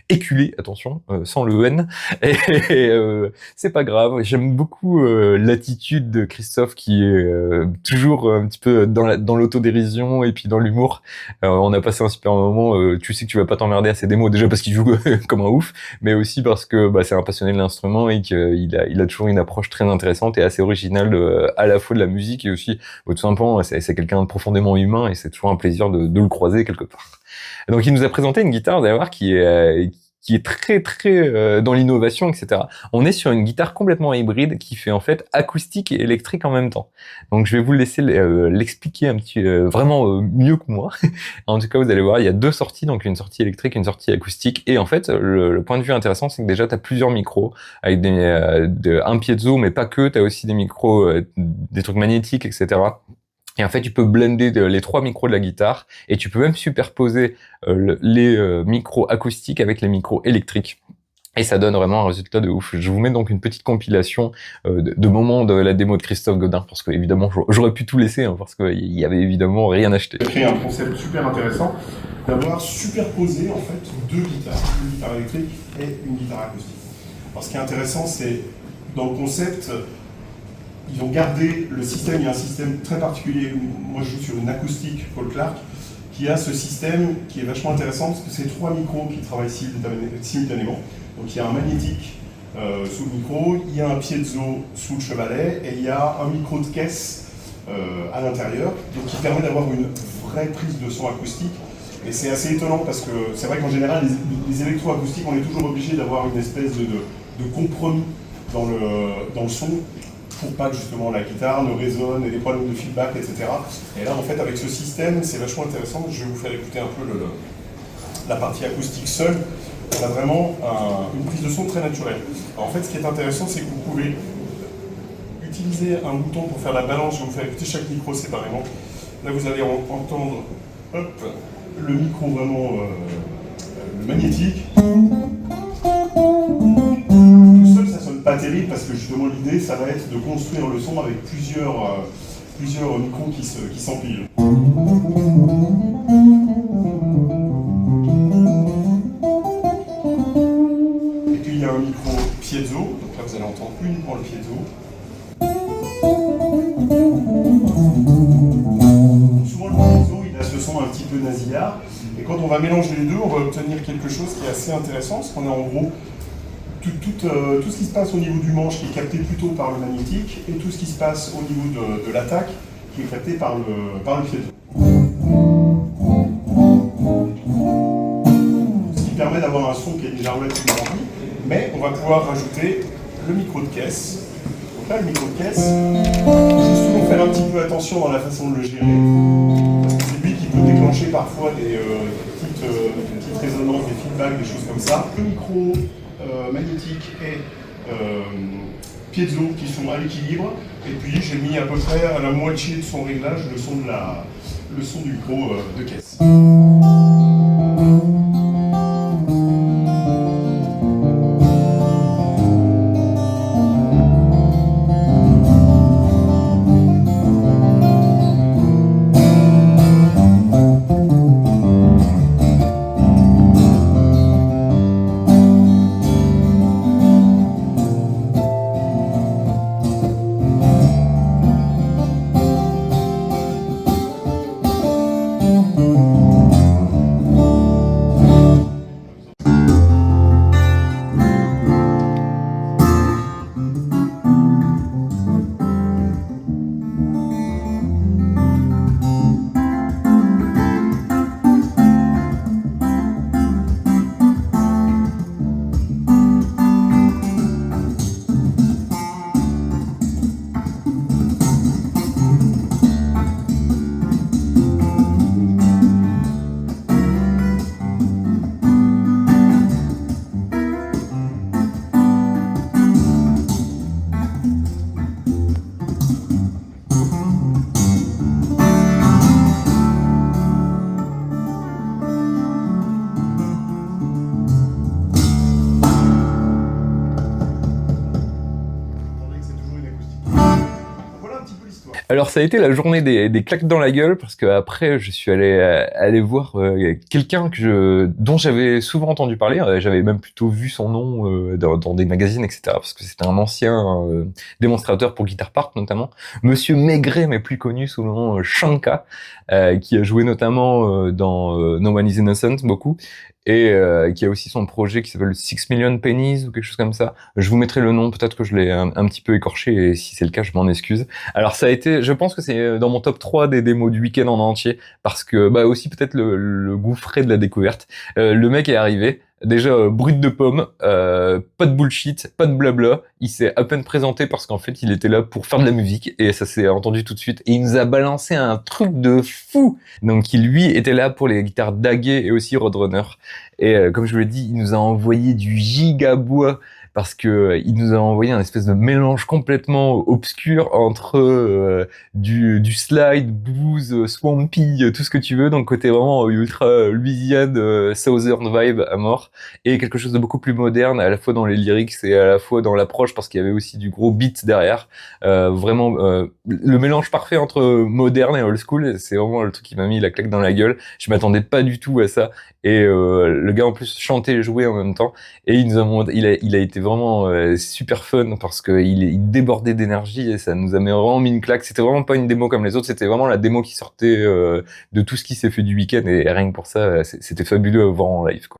éculée, attention, sans le N, et c'est pas grave, j'aime beaucoup l'attitude de Christophe qui est toujours un petit peu dans l'autodérision et puis dans l'humour. On a passé un super moment, tu sais que tu vas pas t'emmerder à ces démos, déjà parce qu'il joue comme un ouf, mais aussi parce que c'est un passionné de l'instrument et qu'il a toujours une approche très intéressante et assez originale à la fois de la musique et aussi, tout simplement, c'est quelqu'un de profondément humain et c'est toujours un plaisir de le croiser quelque part. Donc il nous a présenté une guitare d'ailleurs qui est très très dans l'innovation, etc. On est sur une guitare complètement hybride qui fait en fait acoustique et électrique en même temps. Donc je vais vous laisser l'expliquer un petit vraiment mieux que moi. En tout cas, vous allez voir, il y a deux sorties, donc une sortie électrique et une sortie acoustique. Et en fait, le point de vue intéressant, c'est que déjà tu as plusieurs micros avec un piezo, mais pas que. Tu as aussi des micros, des trucs magnétiques, etc. Et en fait, tu peux blender les trois micros de la guitare et tu peux même superposer les micros acoustiques avec les micros électriques. Et ça donne vraiment un résultat de ouf. Je vous mets donc une petite compilation de moments de la démo de Christophe Godin, parce que évidemment, j'aurais pu tout laisser, hein, parce qu'il y avait évidemment rien acheté. J'ai créé un concept super intéressant d'avoir superposé en fait deux guitares, une guitare électrique et une guitare acoustique. Alors ce qui est intéressant, c'est dans le concept, ils ont gardé le système. Il y a un système très particulier. Moi, je joue sur une acoustique Paul Clark qui a ce système qui est vachement intéressant parce que c'est trois micros qui travaillent simultanément. Donc, il y a un magnétique sous le micro, il y a un piezo sous le chevalet et il y a un micro de caisse à l'intérieur, donc qui permet d'avoir une vraie prise de son acoustique. Et c'est assez étonnant parce que c'est vrai qu'en général, les électroacoustiques, on est toujours obligé d'avoir une espèce de compromis dans le son, pour pas que justement la guitare ne résonne et des problèmes de feedback, etc. Et là, en fait, avec ce système, c'est vachement intéressant. Je vais vous faire écouter un peu la partie acoustique seule. On a vraiment une prise de son très naturelle. Alors, en fait, ce qui est intéressant, c'est que vous pouvez utiliser un bouton pour faire la balance. Je vais vous faire écouter chaque micro séparément. Là, vous allez entendre le micro vraiment le magnétique. Pas terrible parce que justement l'idée ça va être de construire le son avec plusieurs micros qui s'empilent. Et puis il y a un micro piezo, donc là vous allez entendre uniquement le piezo. Souvent le piezo il a ce son un petit peu nasillard et quand on va mélanger les deux on va obtenir quelque chose qui est assez intéressant parce qu'on a en gros tout ce qui se passe au niveau du manche qui est capté plutôt par le magnétique et tout ce qui se passe au niveau de l'attaque qui est capté par le piéton. Ce qui permet d'avoir un son qui est déjà relativement rempli, mais on va pouvoir rajouter le micro de caisse. Donc là, le micro de caisse, il faut souvent faire un petit peu attention dans la façon de le gérer, parce que c'est lui qui peut déclencher parfois des petites résonances, des feedbacks, des choses comme ça. Le micro magnétique et piezo qui sont à l'équilibre, et puis j'ai mis à peu près à la moitié de son réglage le son du micro de caisse. Alors ça a été la journée des claques dans la gueule, parce que après je suis allé voir quelqu'un dont j'avais souvent entendu parler. J'avais même plutôt vu son nom dans des magazines, etc. Parce que c'était un ancien démonstrateur pour Guitar Park notamment, Monsieur Maigret, mais plus connu sous le nom Shanka, qui a joué notamment dans No One Is Innocent beaucoup. Et qui a aussi son projet qui s'appelle 6 Million Pennies ou quelque chose comme ça. Je vous mettrai le nom, peut-être que je l'ai un petit peu écorché, et si c'est le cas, je m'en excuse. Alors ça a été, je pense que c'est dans mon top 3 des démos du week-end en entier, parce que bah aussi peut-être le goût frais de la découverte. Le mec est arrivé, déjà brut de pomme, pas de bullshit, pas de blabla, il s'est à peine présenté parce qu'en fait il était là pour faire de la musique, et ça s'est entendu tout de suite, et il nous a balancé un truc de fou. Donc il lui était là pour les guitares Daguet et aussi Roadrunner, et comme je vous l'ai dit, il nous a envoyé du gigabois, parce que il nous a envoyé un espèce de mélange complètement obscur entre du slide, blues, swampy, tout ce que tu veux, donc côté vraiment ultra Louisiane, Southern vibe à mort, et quelque chose de beaucoup plus moderne, à la fois dans les lyrics et à la fois dans l'approche, parce qu'il y avait aussi du gros beat derrière. Vraiment le mélange parfait entre moderne et old school, c'est vraiment le truc qui m'a mis la claque dans la gueule. Je m'attendais pas du tout à ça, et le gars en plus chantait et jouait en même temps, et il a été vraiment super fun, parce que il débordait d'énergie, et ça nous a vraiment mis une claque. C'était vraiment pas une démo comme les autres, c'était vraiment la démo qui sortait de tout ce qui s'est fait du week-end, et rien que pour ça, c'était fabuleux à voir en live, quoi.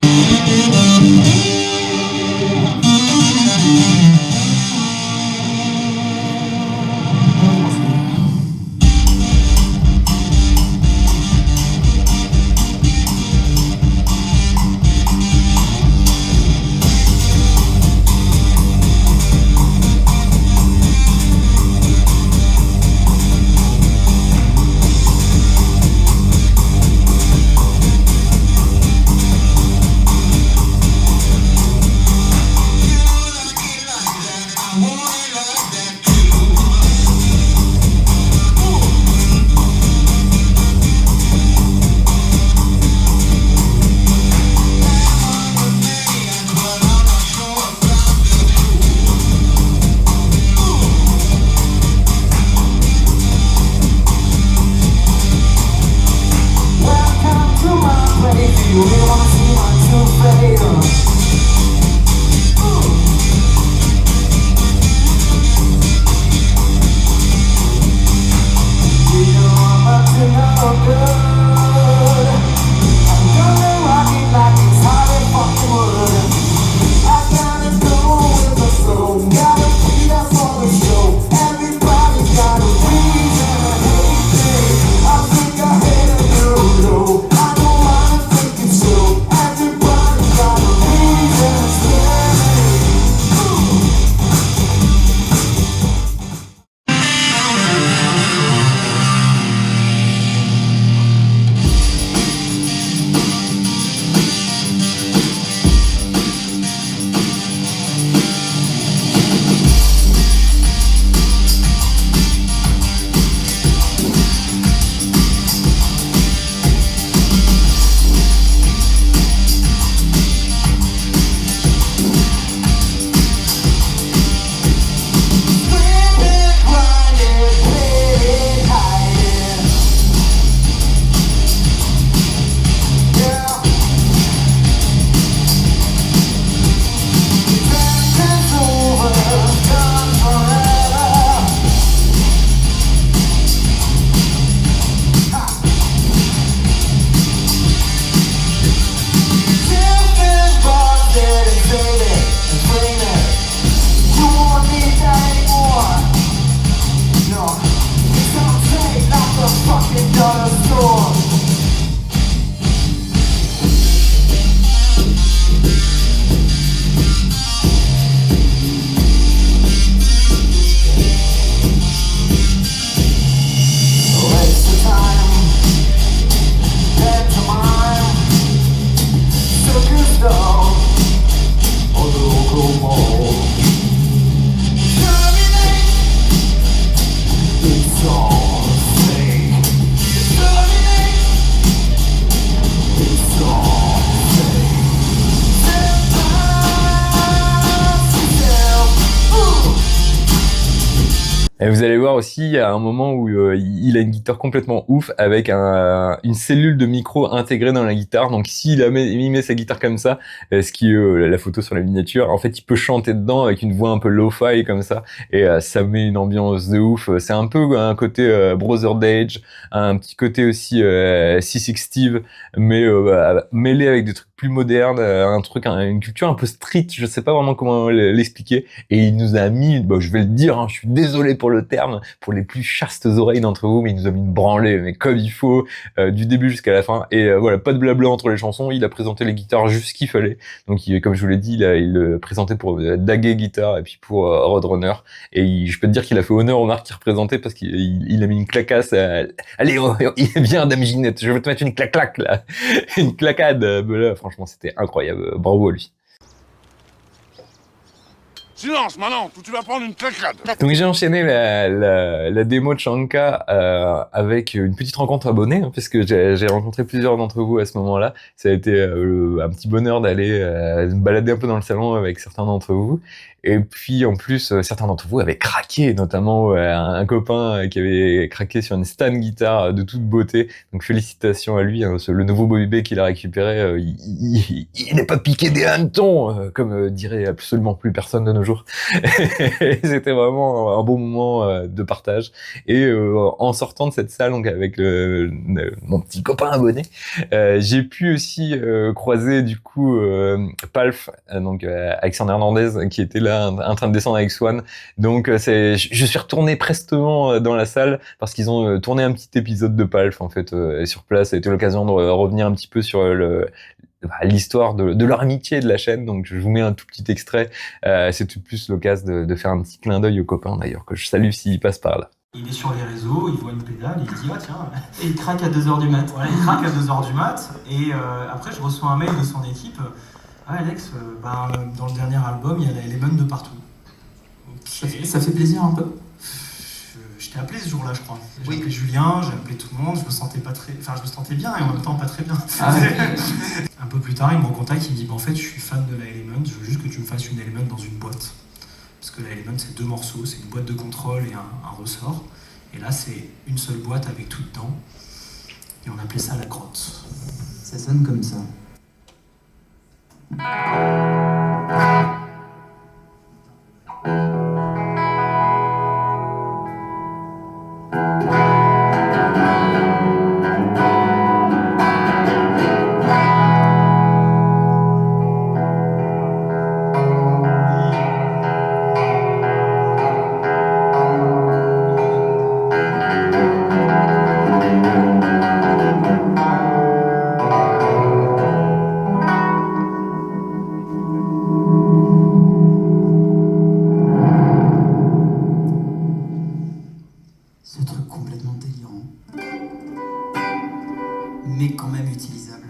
Et vous allez voir aussi, il y a un moment où il a une guitare complètement ouf avec une cellule de micro intégrée dans la guitare. Donc s'il il met sa guitare comme ça, ce qui est la photo sur la miniature, en fait il peut chanter dedans avec une voix un peu lo-fi comme ça, et ça met une ambiance de ouf. C'est un peu un côté Brother Dage, un petit côté aussi C6 Steve, mais mêlé avec des trucs plus modernes, une culture un peu street. Je sais pas vraiment comment l'expliquer. Et il nous a mis, je vais le dire, je suis désolé pour le terme, pour les plus chastes oreilles d'entre vous, mais il nous a mis une branlée, mais comme il faut, du début jusqu'à la fin. Et voilà, pas de blabla entre les chansons, il a présenté les guitares juste ce qu'il fallait. Donc comme je vous l'ai dit, il le présentait pour Daguet Guitar et puis pour Roadrunner. Et je peux te dire qu'il a fait honneur aux marques qu'il représentait parce qu'il a mis une clacasse. Allez, viens Dame Ginette, je vais te mettre une clac-clac là. Une claquade. Là, franchement, c'était incroyable. Bravo à lui. Silence, maintenant, ou tu vas prendre une claquade. Donc j'ai enchaîné la démo de Shanka avec une petite rencontre abonnée, parce que j'ai rencontré plusieurs d'entre vous à ce moment-là. Ça a été un petit bonheur d'aller me balader un peu dans le salon avec certains d'entre vous. Et puis en plus, certains d'entre vous avaient craqué, notamment un copain qui avait craqué sur une Stan guitare de toute beauté. Donc félicitations à lui, le nouveau Bobby Bay qu'il a récupéré, il n'est pas piqué des hannetons, comme dirait absolument plus personne de nos jours. C'était vraiment un bon moment de partage. Et en sortant de cette salle, donc avec mon petit copain abonné, j'ai pu aussi croiser du coup Palf, donc Alexandre Hernandez, qui était là en train de descendre avec Swan. Donc je suis retourné prestement dans la salle parce qu'ils ont tourné un petit épisode de Palf en fait sur place. Ça a été l'occasion de revenir un petit peu sur l'histoire de leur amitié de la chaîne. Donc je vous mets un tout petit extrait. C'est tout plus l'occasion de faire un petit clin d'œil aux copains d'ailleurs, que je salue s'ils passent par là. Il est sur les réseaux, il voit une pédale, il dit ah tiens, et il craque à 2h du mat. Voilà, il craque à 2h du mat, et après je reçois un mail de son équipe. Ah Alex, dans le dernier album, il y a la Element de partout. Okay. Ça fait plaisir un peu. Je t'ai appelé ce jour-là, je crois. J'ai appelé Julien, j'ai appelé tout le monde, je me sentais bien et en même temps pas très bien. Ah, un peu plus tard, il me recontacte, il me dit en fait je suis fan de la Element, je veux juste que tu me fasses une Element dans une boîte. Parce que la Element c'est 2 morceaux, c'est une boîte de contrôle et un ressort. Et là c'est une seule boîte avec tout dedans. Et on appelait ça la grotte. Ça sonne comme ça. Ce truc complètement délirant, mais quand même utilisable.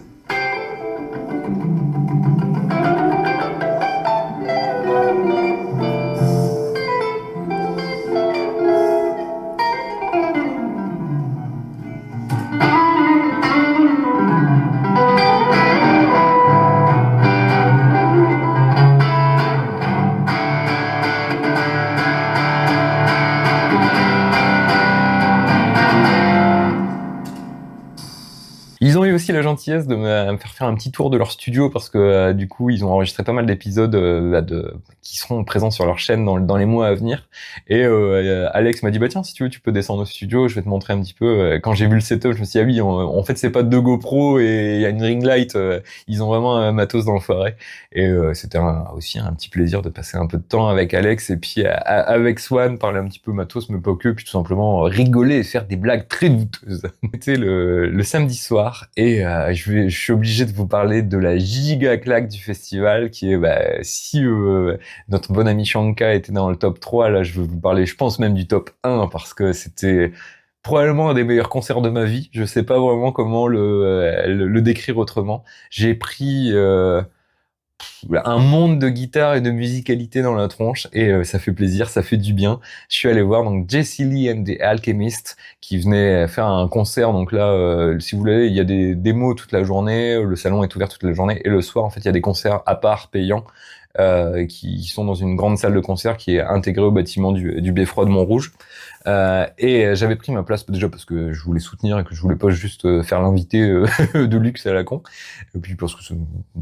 Ils ont eu aussi la gentillesse de me faire un petit tour de leur studio parce que du coup ils ont enregistré pas mal d'épisodes qui seront présents sur leur chaîne dans les mois à venir. Et Alex m'a dit tiens, si tu veux tu peux descendre au studio, je vais te montrer un petit peu. Quand j'ai vu le setup, je me suis dit oui, en fait c'est pas 2 GoPro et il y a une ring light, ils ont vraiment un matos d'enfoiré. Et c'était aussi un petit plaisir de passer un peu de temps avec Alex et puis avec Swan, parler un petit peu matos, mais pas que, puis tout simplement rigoler et faire des blagues très douteuses. C'était le samedi soir. Et je suis obligé de vous parler de la giga claque du festival qui est si notre bon ami Shanka était dans le top 3, là je vais vous parler je pense même du top 1 parce que c'était probablement un des meilleurs concerts de ma vie. Je sais pas vraiment comment le décrire autrement. J'ai pris un monde de guitare et de musicalité dans la tronche et ça fait plaisir, ça fait du bien. Je suis allé voir donc Jesse Lee and the Alchemist qui venait faire un concert. Donc là, si vous voulez, il y a des démos toute la journée, le salon est ouvert toute la journée et le soir en fait il y a des concerts à part payants. qui sont dans une grande salle de concert qui est intégrée au bâtiment du Beffroi de Montrouge. Et j'avais pris ma place déjà parce que je voulais soutenir et que je voulais pas juste faire l'invité de luxe à la con, et puis parce que c'est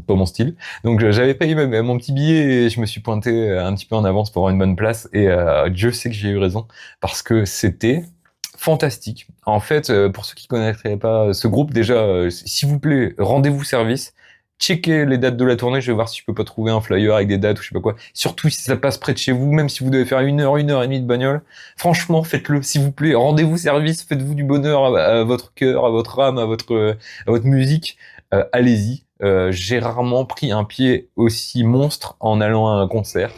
pas mon style. Donc j'avais payé mon petit billet et je me suis pointé un petit peu en avance pour avoir une bonne place, et Dieu sait que j'ai eu raison parce que c'était fantastique. En fait, pour ceux qui connaîtraient pas ce groupe, déjà, s'il vous plaît, rendez-vous service. Checkez les dates de la tournée, je vais voir si je peux pas trouver un flyer avec des dates ou je sais pas quoi. Surtout si ça passe près de chez vous, même si vous devez faire 1 heure et demie de bagnole. Franchement, faites-le, s'il vous plaît. Rendez-vous service, faites-vous du bonheur à votre cœur, à votre âme, à votre musique. Allez-y. J'ai rarement pris un pied aussi monstre en allant à un concert.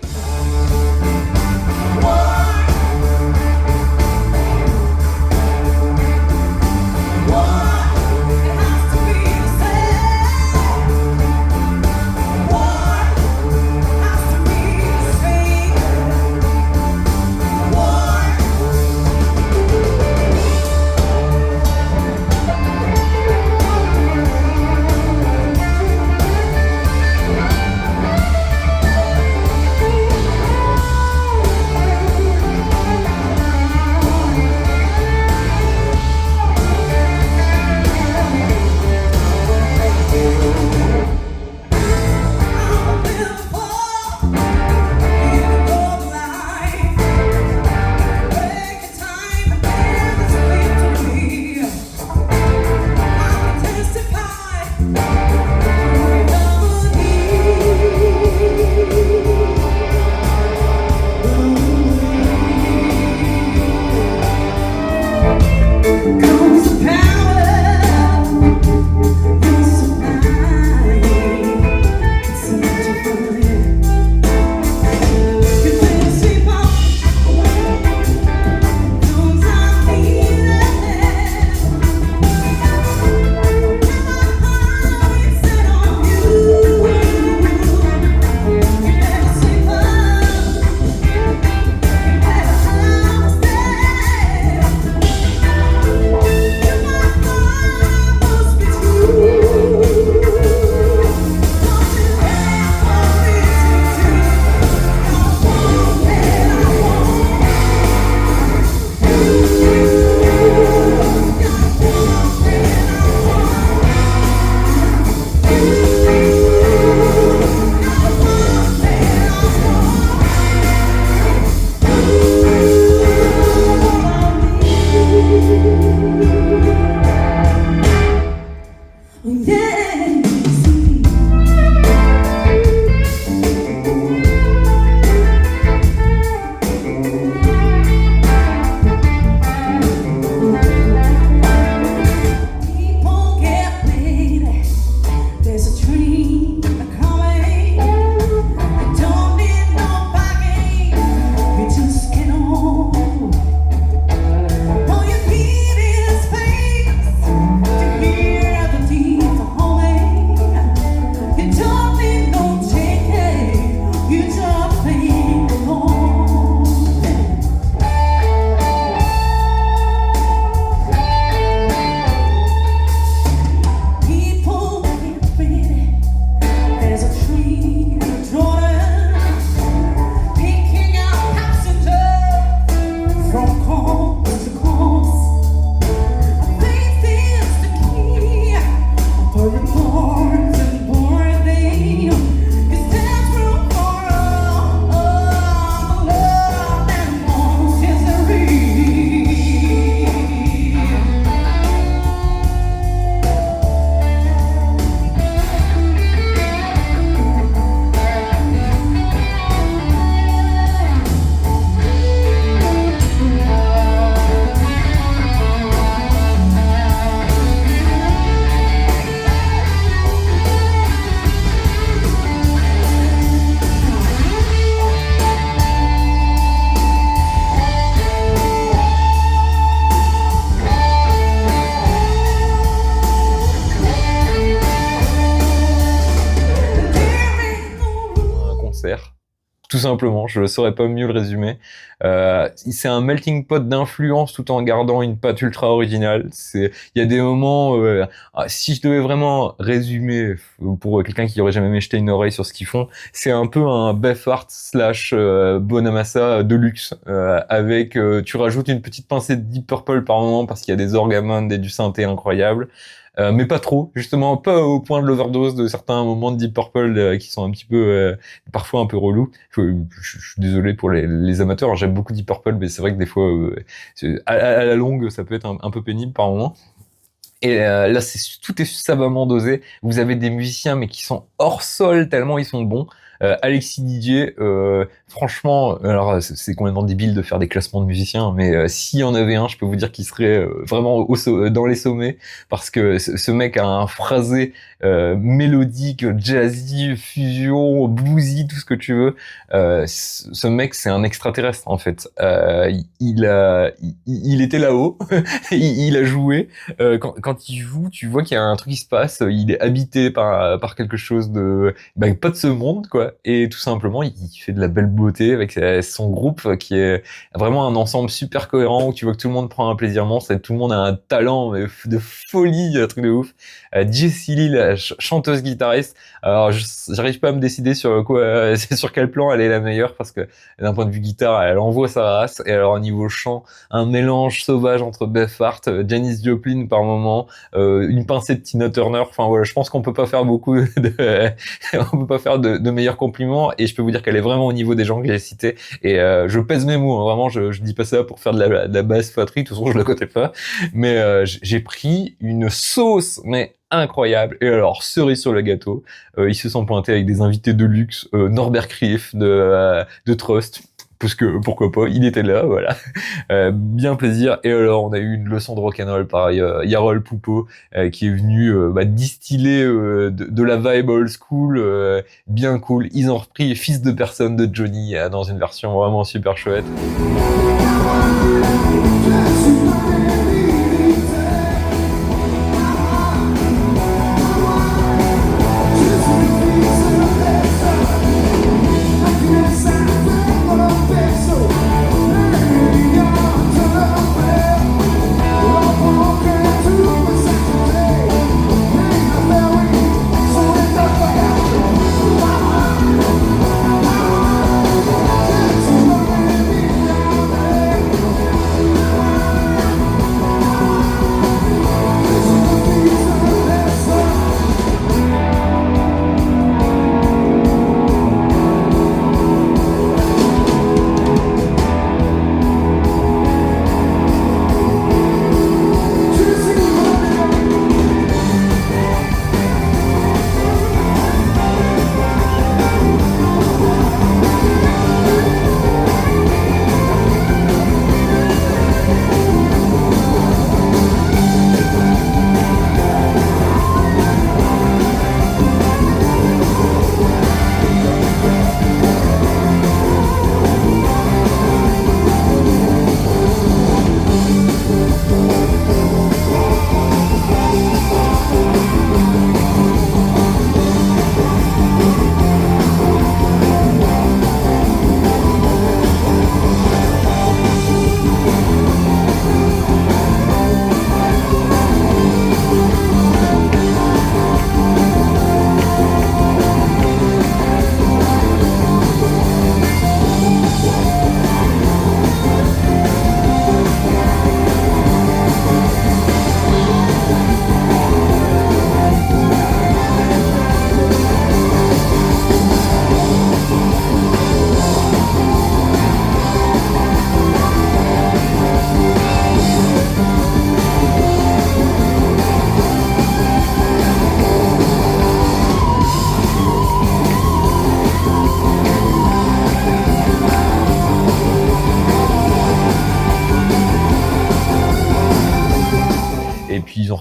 Tout simplement, je ne saurais pas mieux le résumer. C'est un melting pot d'influence tout en gardant une patte ultra originale. Il y a des moments, si je devais vraiment résumer pour quelqu'un qui aurait jamais jeté une oreille sur ce qu'ils font, c'est un peu un Beefheart slash Bonamassa de luxe, avec tu rajoutes une petite pincée de Deep Purple par moment parce qu'il y a des orgamondes et du synthé incroyable. Mais pas trop, justement, pas au point de l'overdose de certains moments de Deep Purple qui sont un petit peu, parfois un peu relous. Je suis désolé pour les amateurs, hein, j'aime beaucoup Deep Purple, mais c'est vrai que des fois, à la longue, ça peut être un peu pénible par moment. Et là, tout est savamment dosé. Vous avez des musiciens, mais qui sont hors sol tellement ils sont bons. Alexis Didier, franchement, alors c'est complètement débile de faire des classements de musiciens, mais s'il y en avait un, je peux vous dire qu'il serait vraiment dans les sommets, parce que ce mec a un phrasé mélodique, jazzy, fusion, bluesy, tout ce que tu veux. Ce mec, c'est un extraterrestre en fait. Il était là-haut, il a joué. Quand il joue, tu vois qu'il y a un truc qui se passe. Il est habité par quelque chose de pas de ce monde, quoi. Et tout simplement, il fait de la belle beauté avec son groupe qui est vraiment un ensemble super cohérent où tu vois que tout le monde prend un plaisir monstre et tout le monde a un talent de folie, un truc de ouf. Jessie Lee, la chanteuse guitariste. Alors, j'arrive pas à me décider sur sur quel plan elle est la meilleure parce que d'un point de vue guitare, elle envoie sa race. Et alors, au niveau chant, un mélange sauvage entre Beefheart, Janis Joplin par moment, une pincée de Tina Turner. Enfin voilà, je pense qu'on peut pas faire on peut pas faire de meilleurs compliments. Et je peux vous dire qu'elle est vraiment au niveau des gens que j'ai cités. Et je pèse mes mots, hein, vraiment, je dis pas ça pour faire de la basse flatterie. De toute façon, je la connais pas. Mais j'ai pris une sauce, mais incroyable. Et alors, cerise sur le gâteau, ils se sont pointés avec des invités de luxe, Norbert Krief de Trust, parce que pourquoi pas, il était là, voilà. Bien plaisir. Et alors, on a eu une leçon de rock'n'roll par Yarol Poupeau, qui est venu distiller de la vibe old school, bien cool. Ils ont repris Fils de personne de Johnny dans une version vraiment super chouette.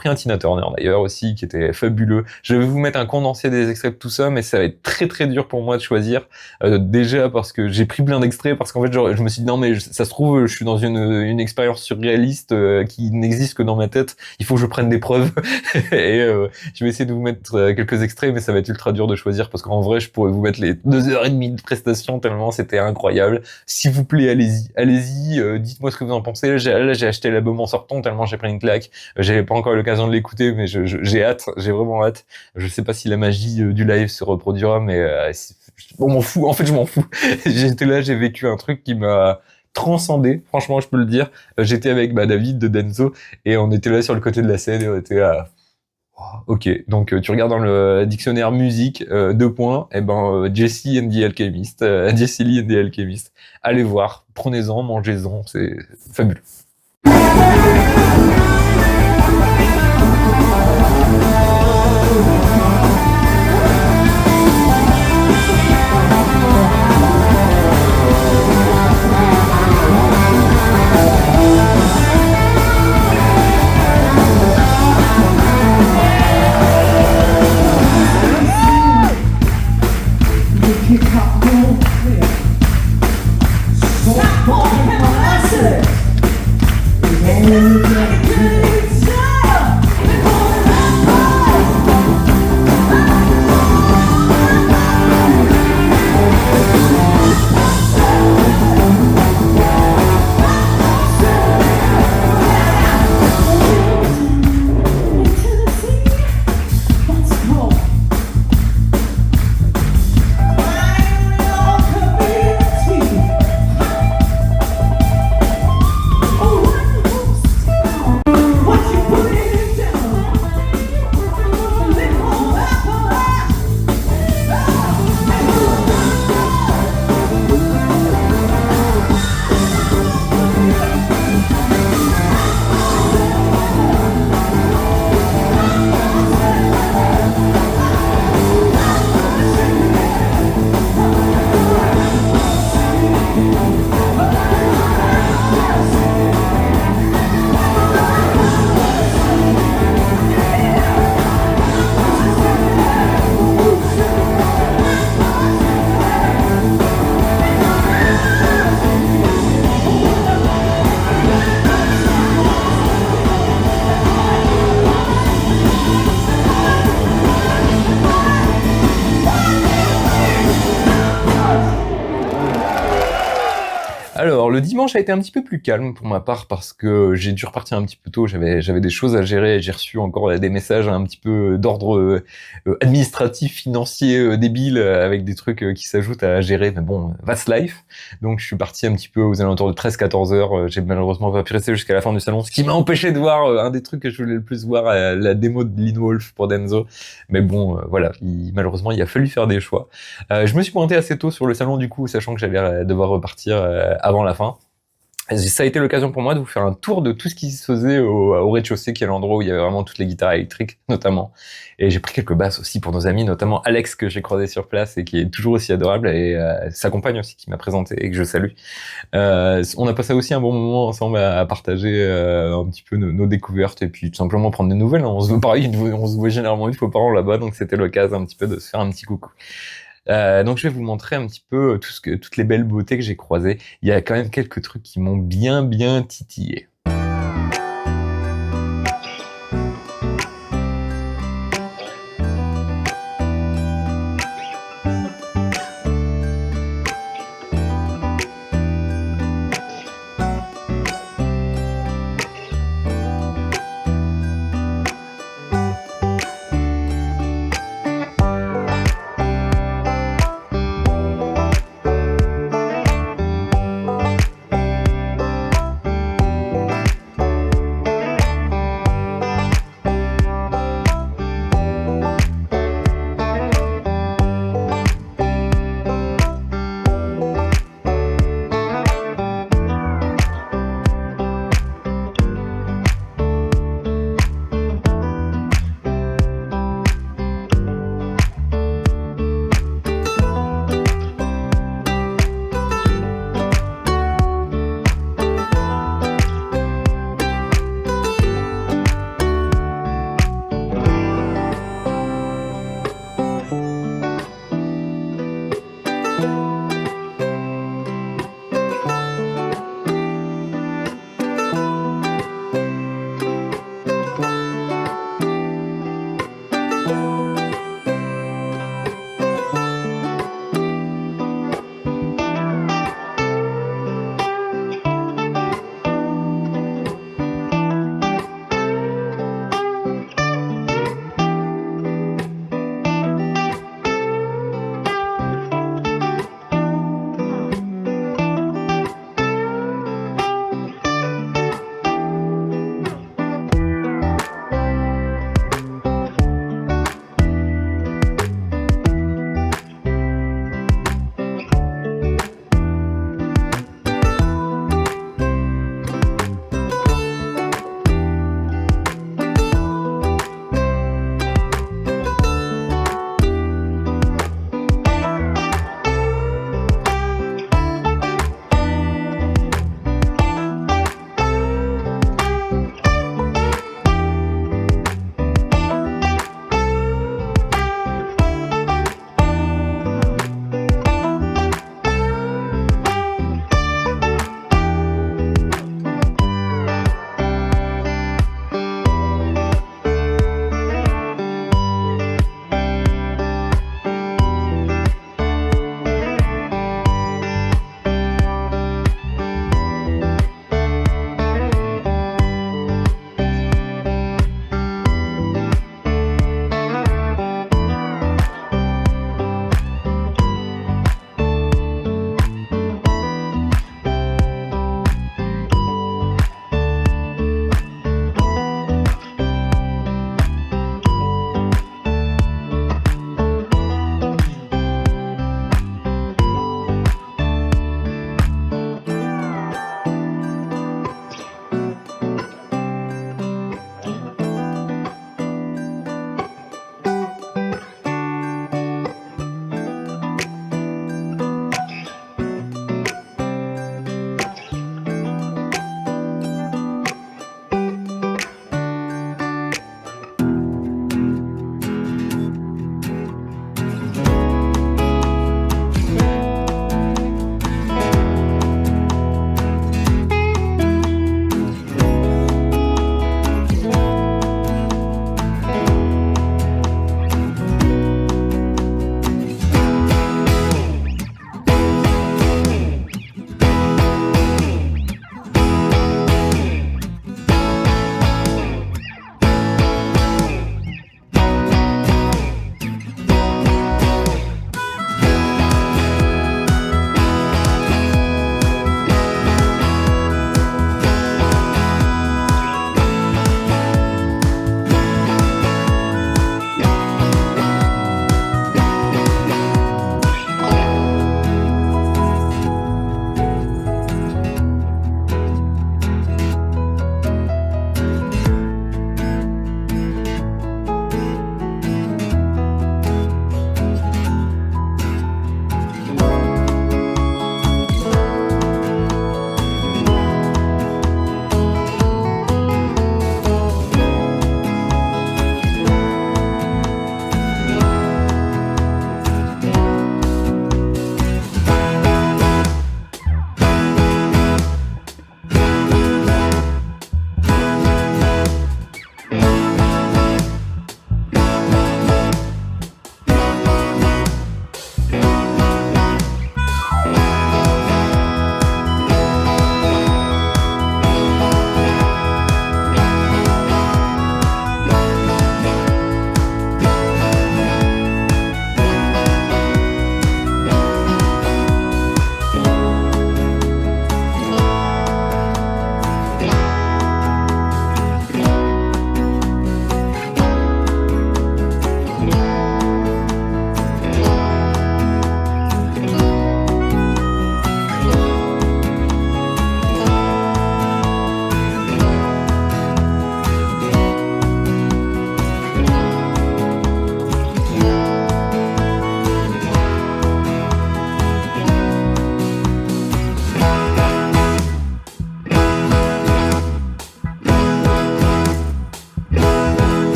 repris un Tina Turner d'ailleurs aussi, qui était fabuleux. Je vais vous mettre un condensé des extraits de tout ça, mais ça va être très très dur pour moi de choisir. Déjà parce que j'ai pris plein d'extraits, parce qu'en fait je me suis dit non mais ça se trouve je suis dans une expérience surréaliste qui n'existe que dans ma tête. Il faut que je prenne des preuves et je vais essayer de vous mettre quelques extraits, mais ça va être ultra dur de choisir parce qu'en vrai je pourrais vous mettre les 2h30 de prestation tellement c'était incroyable. S'il vous plaît, allez-y, dites-moi ce que vous en pensez. Là, j'ai acheté l'album en sortant tellement j'ai pris une claque. J'avais pas encore eu l'occasion de l'écouter, mais j'ai hâte, j'ai vraiment hâte. Je sais pas si la magie du live se reproduira, mais on m'en fout. En fait, je m'en fous. J'étais là, j'ai vécu un truc qui m'a transcendé. Franchement, je peux le dire. J'étais avec David de Denso et on était là sur le côté de la scène et on était là. Ok, donc tu regardes dans le dictionnaire musique, 2 points, Jesse and the Alchemist, Jesse Lee and the Alchemist. Allez voir, prenez-en, mangez-en, c'est fabuleux. Alors, le dimanche a été un petit peu plus calme pour ma part parce que j'ai dû repartir un petit peu tôt, j'avais des choses à gérer et j'ai reçu encore des messages un petit peu d'ordre administratif, financier, débile, avec des trucs qui s'ajoutent à gérer, mais bon, that's life. Donc je suis parti un petit peu aux alentours de 13-14 heures, j'ai malheureusement pas pu rester jusqu'à la fin du salon, ce qui m'a empêché de voir un des trucs que je voulais le plus voir, la démo de Lin Wolf pour Denso. Mais bon, voilà, malheureusement il a fallu faire des choix. Je me suis pointé assez tôt sur le salon du coup, sachant que j'allais devoir repartir avant la fin. Ça a été l'occasion pour moi de vous faire un tour de tout ce qui se faisait au rez-de-chaussée, qui est l'endroit où il y avait vraiment toutes les guitares électriques, notamment. Et j'ai pris quelques basses aussi pour nos amis, notamment Alex, que j'ai croisé sur place et qui est toujours aussi adorable, et sa compagne aussi, qui m'a présenté et que je salue. On a passé aussi un bon moment ensemble à partager un petit peu nos découvertes et puis tout simplement prendre des nouvelles. On se voit pareil, on se voit généralement une fois par an là-bas, donc c'était l'occasion un petit peu de se faire un petit coucou. Donc je vais vous montrer un petit peu toutes les belles beautés que j'ai croisées. Il y a quand même quelques trucs qui m'ont bien titillé.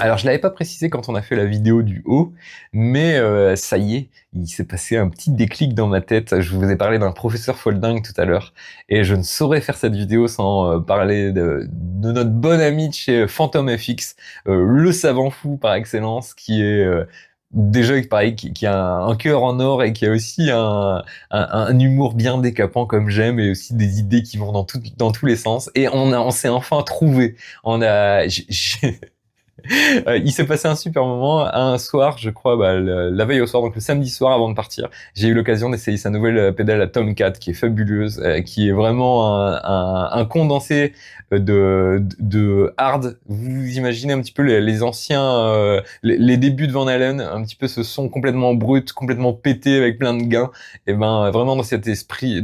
Alors, je l'avais pas précisé quand on a fait la vidéo du haut, mais ça y est, il s'est passé un petit déclic dans ma tête. Je vous ai parlé d'un professeur folding tout à l'heure, et je ne saurais faire cette vidéo sans parler de notre bon ami de chez Phantom FX, le savant fou par excellence, qui est déjà pareil, qui a un cœur en or et qui a aussi un humour bien décapant comme j'aime, et aussi des idées qui vont dans tous les sens. Et on s'est enfin trouvé. Il s'est passé un super moment. Un soir, je crois, la veille au soir, donc le samedi soir avant de partir, j'ai eu l'occasion d'essayer sa nouvelle pédale à Tomcat, qui est fabuleuse, qui est vraiment un condensé de hard. Vous imaginez un petit peu les anciens, les débuts de Van Halen, un petit peu ce son complètement brut, complètement pété avec plein de gains. Et ben vraiment dans cet esprit,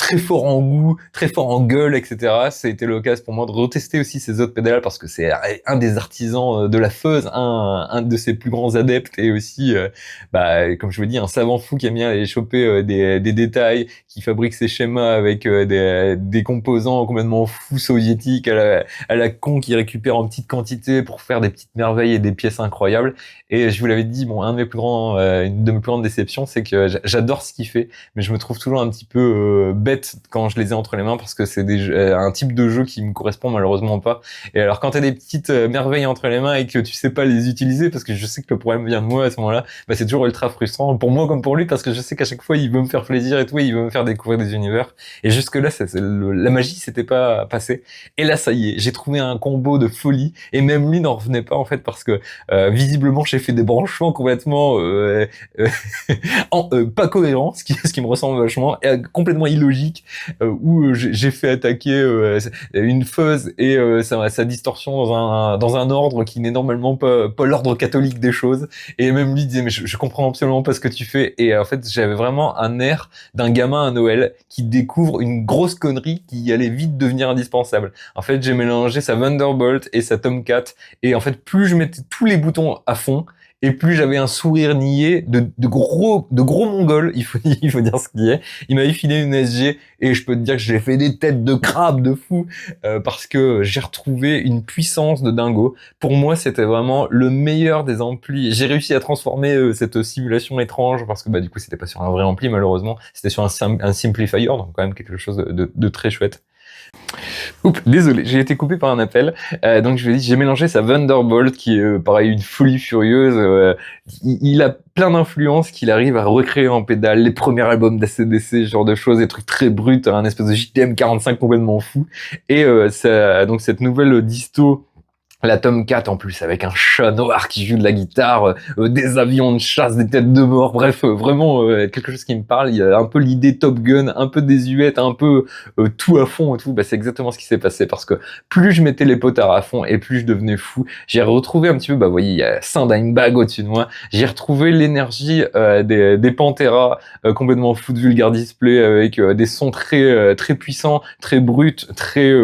très fort en goût, très fort en gueule, etc. Ça a été l'occasion pour moi de retester aussi ces autres pédales, parce que c'est un des artisans de la fuzz, un de ses plus grands adeptes, et aussi, comme je vous dis, un savant fou qui aime bien aller choper des détails, qui fabrique ses schémas avec des composants complètement fous soviétiques à la con, qui récupère en petite quantité pour faire des petites merveilles et des pièces incroyables. Et je vous l'avais dit, bon, une de mes plus grandes déceptions, c'est que j'adore ce qu'il fait, mais je me trouve toujours un petit peu bête quand je les ai entre les mains, parce que c'est un type de jeu qui me correspond malheureusement pas. Et alors quand t'as des petites merveilles entre les mains et que tu sais pas les utiliser, parce que je sais que le problème vient de moi à ce moment-là, c'est toujours ultra frustrant pour moi comme pour lui, parce que je sais qu'à chaque fois il veut me faire plaisir et tout, et il veut me faire découvrir des univers. Et jusque là, la magie s'était pas passée. Et là, ça y est, j'ai trouvé un combo de folie, et même lui n'en revenait pas en fait, parce que visiblement j'ai fait des branchements complètement pas cohérents, ce qui me ressemble vachement, et complètement illogique, où j'ai fait attaquer une fuzz et sa distorsion dans un ordre qui n'est normalement pas l'ordre catholique des choses. Et même lui disait, mais je comprends absolument pas ce que tu fais. Et en fait, j'avais vraiment un air d'un gamin à Noël qui découvre une grosse connerie qui allait vite devenir indispensable. En fait, j'ai mélangé sa Thunderbolt et sa Tomcat, et en fait, plus je mettais tous les boutons à fond, et plus j'avais un sourire niais de gros mongol, il faut dire ce qu'il est. Il m'avait filé une SG, et je peux te dire que j'ai fait des têtes de crabe de fou, parce que j'ai retrouvé une puissance de dingo. Pour moi, c'était vraiment le meilleur des amplis. J'ai réussi à transformer cette simulation étrange, parce que du coup, c'était pas sur un vrai ampli malheureusement, c'était sur un simplifier, donc quand même quelque chose de très chouette. Oups, désolé, j'ai été coupé par un appel. Donc je vais dire, j'ai mélangé sa Thunderbolt, qui est pareil une folie furieuse. Il a plein d'influences qu'il arrive à recréer en pédale, les premiers albums d'ACDC, ce genre de choses, des trucs très bruts, un espèce de JTM 45 complètement fou. Et donc cette nouvelle disto, la Tomcat en plus, avec un chat noir qui joue de la guitare, des avions de chasse, des têtes de mort, bref, vraiment quelque chose qui me parle. Il y a un peu l'idée Top Gun, un peu désuète, un peu tout à fond et tout. C'est exactement ce qui s'est passé, parce que plus je mettais les potards à fond et plus je devenais fou. J'ai retrouvé un petit peu, vous voyez, il y a Sindinebag au-dessus de moi. J'ai retrouvé l'énergie des Pantera, complètement fou de Vulgar Display, avec des sons très puissants, très bruts, très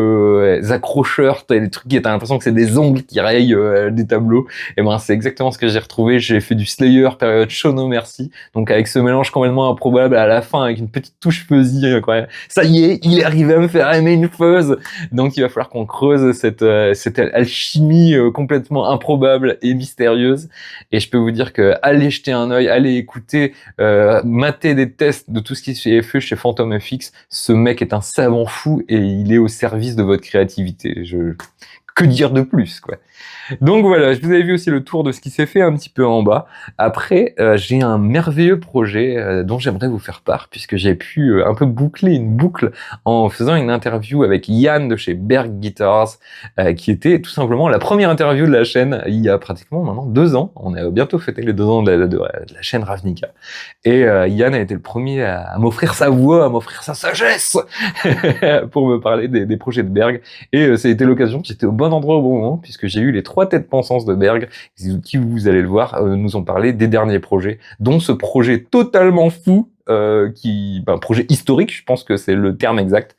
accrocheurs. T'as des trucs qui t'as l'impression que c'est des qui rayent des tableaux. Et c'est exactement ce que j'ai retrouvé. J'ai fait du Slayer période Show No Mercy, donc avec ce mélange complètement improbable à la fin, avec une petite touche fuzzy incroyable. Ça y est, il est arrivé à me faire aimer une fuzz. Donc il va falloir qu'on creuse cette alchimie complètement improbable et mystérieuse. Et je peux vous dire que allez jeter un œil, allez écouter, mater des tests de tout ce qui se fait chez Phantom FX. Ce mec est un savant fou, et il est au service de votre créativité. Que dire de plus, quoi. Donc voilà, je vous avais vu aussi le tour de ce qui s'est fait un petit peu en bas. Après, j'ai un merveilleux projet dont j'aimerais vous faire part, puisque j'ai pu un peu boucler une boucle en faisant une interview avec Yann de chez Berg Guitars, qui était tout simplement la première interview de la chaîne il y a pratiquement maintenant 2 ans. On a bientôt fêté les 2 ans de la chaîne Ravnica. Et Yann a été le premier à m'offrir sa voix, à m'offrir sa sagesse pour me parler des projets de Berg. Et ça a été l'occasion, j'étais au bon endroit au bon moment, puisque j'ai eu les 3 têtes pensantes de Berg, qui, vous allez le voir, nous ont parlé des derniers projets, dont ce projet totalement fou, projet historique, je pense que c'est le terme exact,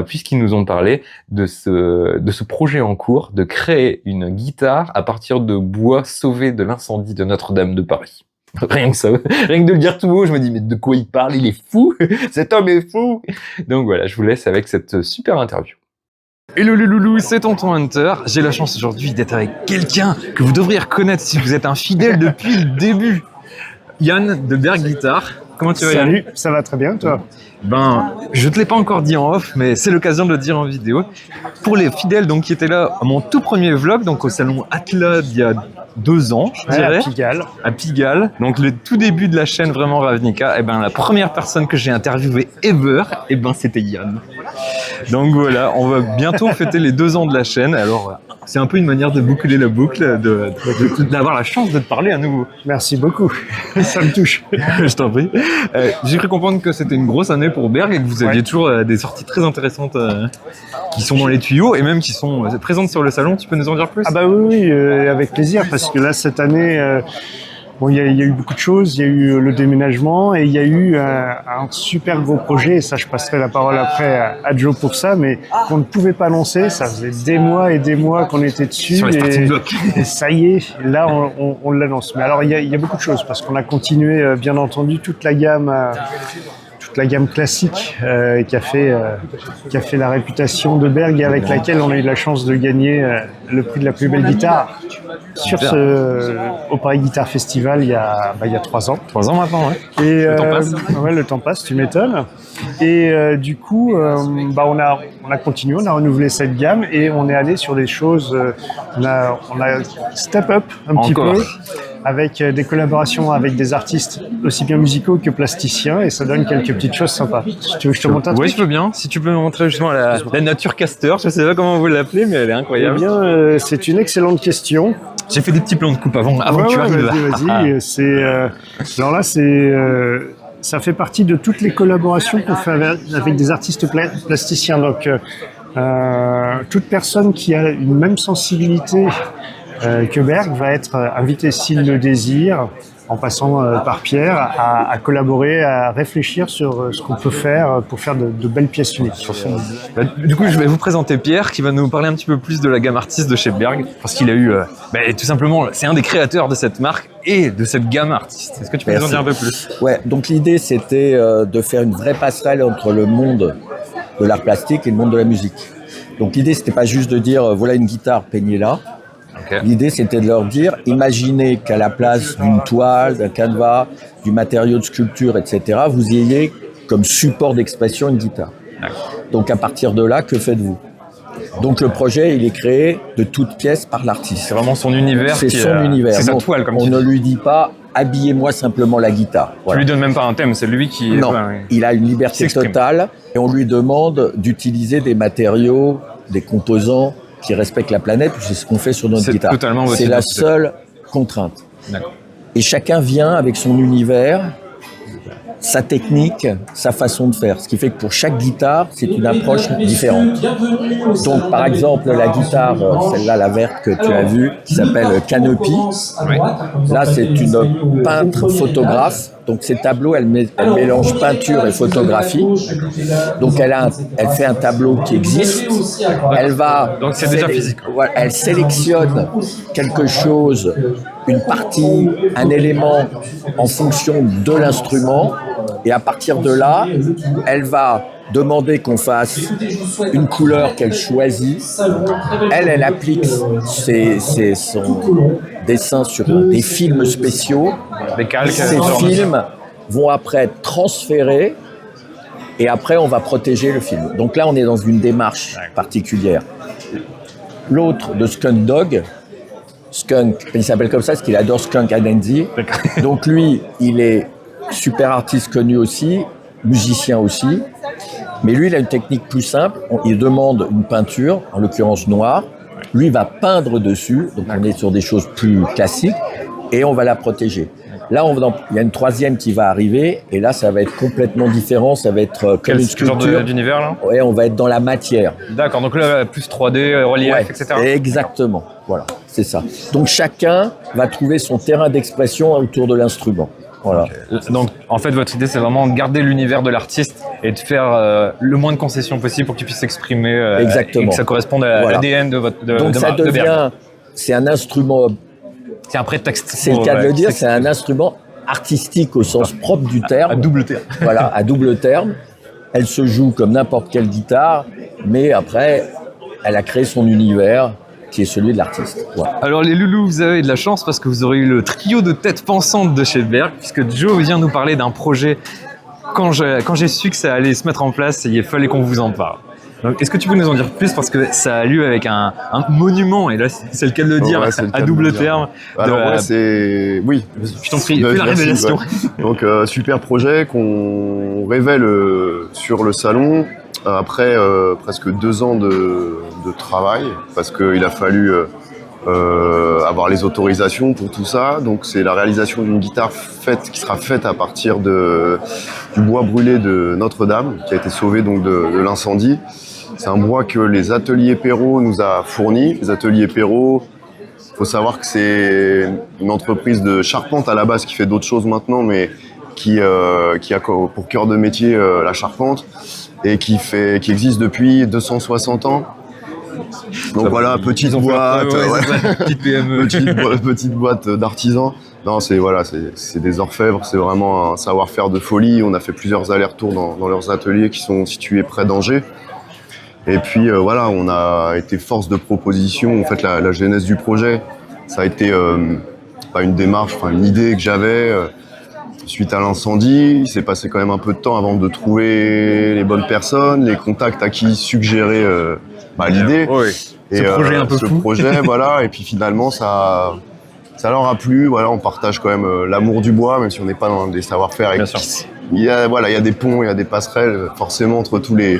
puisqu'ils nous ont parlé de ce projet en cours, de créer une guitare à partir de bois sauvé de l'incendie de Notre-Dame de Paris. Rien que ça, rien que de le dire tout haut, je me dis, mais de quoi il parle? Il est fou! Cet homme est fou! Donc voilà, je vous laisse avec cette super interview. Hello les loulous, c'est Tonton Hunter. J'ai la chance aujourd'hui d'être avec quelqu'un que vous devriez reconnaître si vous êtes un fidèle depuis le début. Yann de Berg Guitar. Comment tu vas, Yann? Salut, ça va très bien, toi? Ben, je te l'ai pas encore dit en off, mais c'est l'occasion de le dire en vidéo. Pour les fidèles donc qui étaient là à mon tout premier vlog, donc au salon Atlas il y a 2 ans, je dirais. À Pigalle. À Pigalle. Donc le tout début de la chaîne vraiment Ravnica, et ben la première personne que j'ai interviewée ever, et ben c'était Yann. Donc voilà, on va bientôt fêter les 2 ans de la chaîne. Alors c'est un peu une manière de boucler la boucle, d'avoir la chance de te parler à nouveau. Merci beaucoup, ça me touche. Je t'en prie. J'ai cru comprendre que c'était une grosse année pour Berg et que vous aviez toujours des sorties très intéressantes qui sont dans les tuyaux et même qui sont présentes sur le salon. Tu peux nous en dire plus? Ah bah oui, avec plaisir, parce que là, cette année, bon, il y a eu beaucoup de choses. Il y a eu le déménagement et il y a eu un super gros projet, et ça, je passerai la parole après à Joe pour ça, mais qu'on ne pouvait pas lancer. Ça faisait des mois et des mois qu'on était dessus. Sur les starting blocks. Et ça y est, là, on l'annonce. Mais alors, il y a beaucoup de choses, parce qu'on a continué, bien entendu, toute la gamme classique qui a fait la réputation de Berg et avec laquelle on a eu la chance de gagner le prix de la plus belle guitare au Paris Guitar Festival il y a 3 ans. 3 ans maintenant, ouais. Et, le temps passe. Ouais, le temps passe, tu m'étonnes. Et du coup, on a continué, on a renouvelé cette gamme et on est allé sur des choses. On a step up un petit peu avec des collaborations avec des artistes aussi bien musicaux que plasticiens, et ça donne quelques petites choses sympas. Tu veux que je te montre un truc? Oui, je veux bien. Si tu peux me montrer justement la nature caster, je sais pas comment vous l'appelez, mais elle est incroyable. Eh bien, c'est une excellente question. J'ai fait des petits plans de coupe avant que tu arrives. Vas-y. Alors là, ça fait partie de toutes les collaborations qu'on fait avec des artistes plasticiens. Donc, toute personne qui a une même sensibilité que Berg va être invité, s'il le désire, en passant par Pierre, à collaborer, à réfléchir sur ce qu'on peut faire pour faire de belles pièces uniques. Du coup, je vais vous présenter Pierre qui va nous parler un petit peu plus de la gamme artiste de chez Berg, parce qu'il a eu, tout simplement, c'est un des créateurs de cette marque et de cette gamme artiste. Est-ce que tu peux nous en dire un peu plus? Ouais, donc l'idée c'était de faire une vraie passerelle entre le monde de l'art plastique et le monde de la musique. Donc l'idée c'était pas juste de dire voilà une guitare, peignez-la. Okay. L'idée, c'était de leur dire, imaginez qu'à la place d'une toile, d'un canevas, du matériau de sculpture, etc., vous ayez comme support d'expression une guitare. Donc, à partir de là, que faites-vous? Donc, le projet, il est créé de toutes pièces par l'artiste. C'est vraiment son univers. C'est son univers. C'est sa toile, comme tu dis. On ne lui dit pas, habillez-moi simplement la guitare. Voilà. Tu lui donnes même pas un thème, c'est lui qui... Non, il a une liberté totale et on lui demande d'utiliser des matériaux, des composants qui respecte la planète, c'est ce qu'on fait sur notre guitare. C'est la seule contrainte. Et chacun vient avec son univers, sa technique, sa façon de faire. Ce qui fait que pour chaque guitare, c'est une approche différente. Donc, par exemple, la guitare, celle-là, la verte que tu as vue, qui s'appelle Canopy. Là, c'est une peintre photographe. Donc, ces tableaux, elle mélange peinture et photographie. Donc, elle fait un tableau qui existe. Donc, c'est déjà physique. Elle sélectionne quelque chose, une partie, un élément en fonction de l'instrument. Et à partir de là, elle va demander qu'on fasse une couleur qu'elle choisit. Elle applique son dessin sur des films spéciaux. Ces films vont après être transférés et après on va protéger le film. Donc là, on est dans une démarche particulière. L'autre de Skunk Dog, il s'appelle comme ça parce qu'il adore Skunk Anansi. Donc lui, il est super artiste connu aussi, musicien aussi. Mais lui, il a une technique plus simple. Il demande une peinture, en l'occurrence noire. Lui, il va peindre dessus. Donc, on est sur des choses plus classiques. Et on va la protéger. Là, il y a une troisième qui va arriver. Et là, ça va être complètement différent. Ça va être comme une sculpture. Quel genre d'univers, là? Ouais, on va être dans la matière. D'accord. Donc là, plus 3D, relief, etc. Exactement. Voilà, c'est ça. Donc, chacun va trouver son terrain d'expression autour de l'instrument. Voilà. Okay. Donc, en fait, votre idée, c'est vraiment de garder l'univers de l'artiste et de faire le moins de concessions possible pour qu'il puisse s'exprimer. Exactement. Et que ça corresponde à l'ADN de votre Donc, ça devient, c'est un instrument. C'est un prétexte. C'est le cas de le dire, c'est un instrument artistique au sens propre du terme. À double terme. Voilà, à double terme. Elle se joue comme n'importe quelle guitare, mais après, elle a créé son univers qui est celui de l'artiste. Voilà. Alors les loulous, vous avez de la chance parce que vous aurez eu le trio de têtes pensantes de chez Berg, puisque Joe vient nous parler d'un projet. Quand j'ai su que ça allait se mettre en place, il fallait qu'on vous en parle. Donc, est-ce que tu peux nous en dire plus, parce que ça a lieu avec un monument, et là c'est le cas de le dire, Ouais, c'est le cas à de double le dire. terme. Alors ouais, c'est... Oui. Je t'en prie, fais la Merci, révélation. ouais. Donc super projet qu'on révèle sur le salon après presque 2 ans de travail, parce qu'il a fallu avoir les autorisations pour tout ça. Donc c'est la réalisation d'une guitare qui sera faite à partir du bois brûlé de Notre-Dame, qui a été sauvé donc de l'incendie. C'est un bois que les ateliers Perrault nous a fourni. Les ateliers Perrault, il faut savoir que c'est une entreprise de charpente à la base qui fait d'autres choses maintenant, mais qui a pour cœur de métier la charpente et qui existe depuis 260 ans. Donc voilà, petite boîte, petite PME. petite boîte d'artisans. Non, c'est des orfèvres, c'est vraiment un savoir-faire de folie. On a fait plusieurs allers-retours dans leurs ateliers qui sont situés près d'Angers. Et puis voilà, on a été force de proposition. En fait, la genèse du projet, ça a été une démarche, une idée que j'avais suite à l'incendie. Il s'est passé quand même un peu de temps avant de trouver les bonnes personnes, les contacts à qui suggérer l'idée. Et ce projet un peu fou. Projet, voilà. Et puis finalement, ça leur a plu. Voilà, on partage quand même l'amour du bois, même si on n'est pas dans des savoir-faire. Bien sûr. Il y a des ponts, il y a des passerelles, forcément entre tous les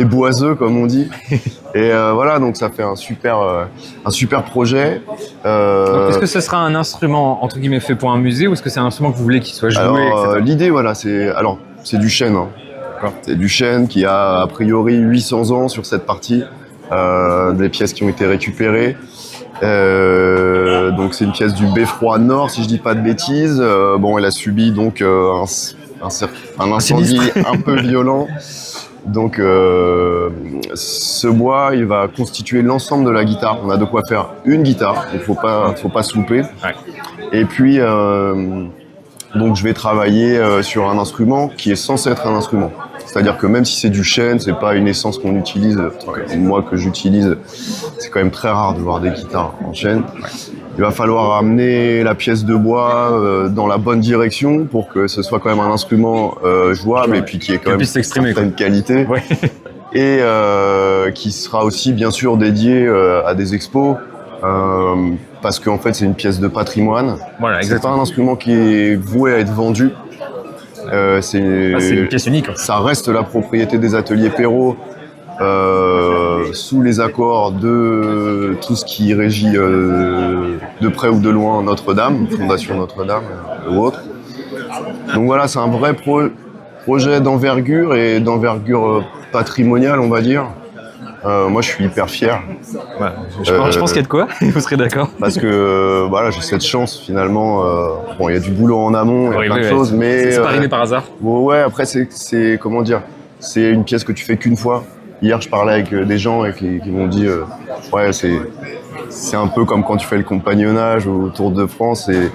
boiseux, comme on dit. Et voilà, donc ça fait un super projet. Donc, est-ce que ce sera un instrument entre guillemets fait pour un musée, ou est-ce que c'est un instrument que vous voulez qu'il soit joué, etc. L'idée, voilà, c'est du chêne. Hein. C'est du chêne qui a priori 800 ans sur cette partie. Des pièces qui ont été récupérées. Donc c'est une pièce du Beffroi Nord, si je dis pas de bêtises. Elle a subi donc un incendie un peu violent. Donc ce bois, il va constituer l'ensemble de la guitare. On a de quoi faire une guitare, donc faut pas se louper. Ouais. Et puis donc je vais travailler sur un instrument qui est censé être un instrument. C'est-à-dire que même si c'est du chêne, c'est pas une essence qu'on utilise. Moi que j'utilise, c'est quand même très rare de voir des guitares en chêne. Il va falloir amener la pièce de bois dans la bonne direction pour que ce soit quand même un instrument jouable et puis qui ait quand même une certaine qualité. Ouais. Et qui sera aussi bien sûr dédié à des expos. Parce qu'en fait c'est une pièce de patrimoine. Voilà, c'est pas un instrument qui est voué à être vendu. C'est une pièce unique. Ça reste la propriété des ateliers Perrault sous les accords de tout ce qui régit de près ou de loin Notre-Dame, Fondation Notre-Dame ou autre. Donc voilà, c'est un vrai projet d'envergure et d'envergure patrimoniale, on va dire. Moi, je suis hyper fier. Ouais, je pense qu'il y a de quoi, vous serez d'accord. Parce que voilà, j'ai cette chance finalement. Il y a du boulot en amont, il y a plein de choses, mais c'est pas arrivé par hasard. Ouais, après c'est comment dire, c'est une pièce que tu fais qu'une fois. Hier, je parlais avec des gens et qui m'ont dit, c'est un peu comme quand tu fais le compagnonnage au Tour de France et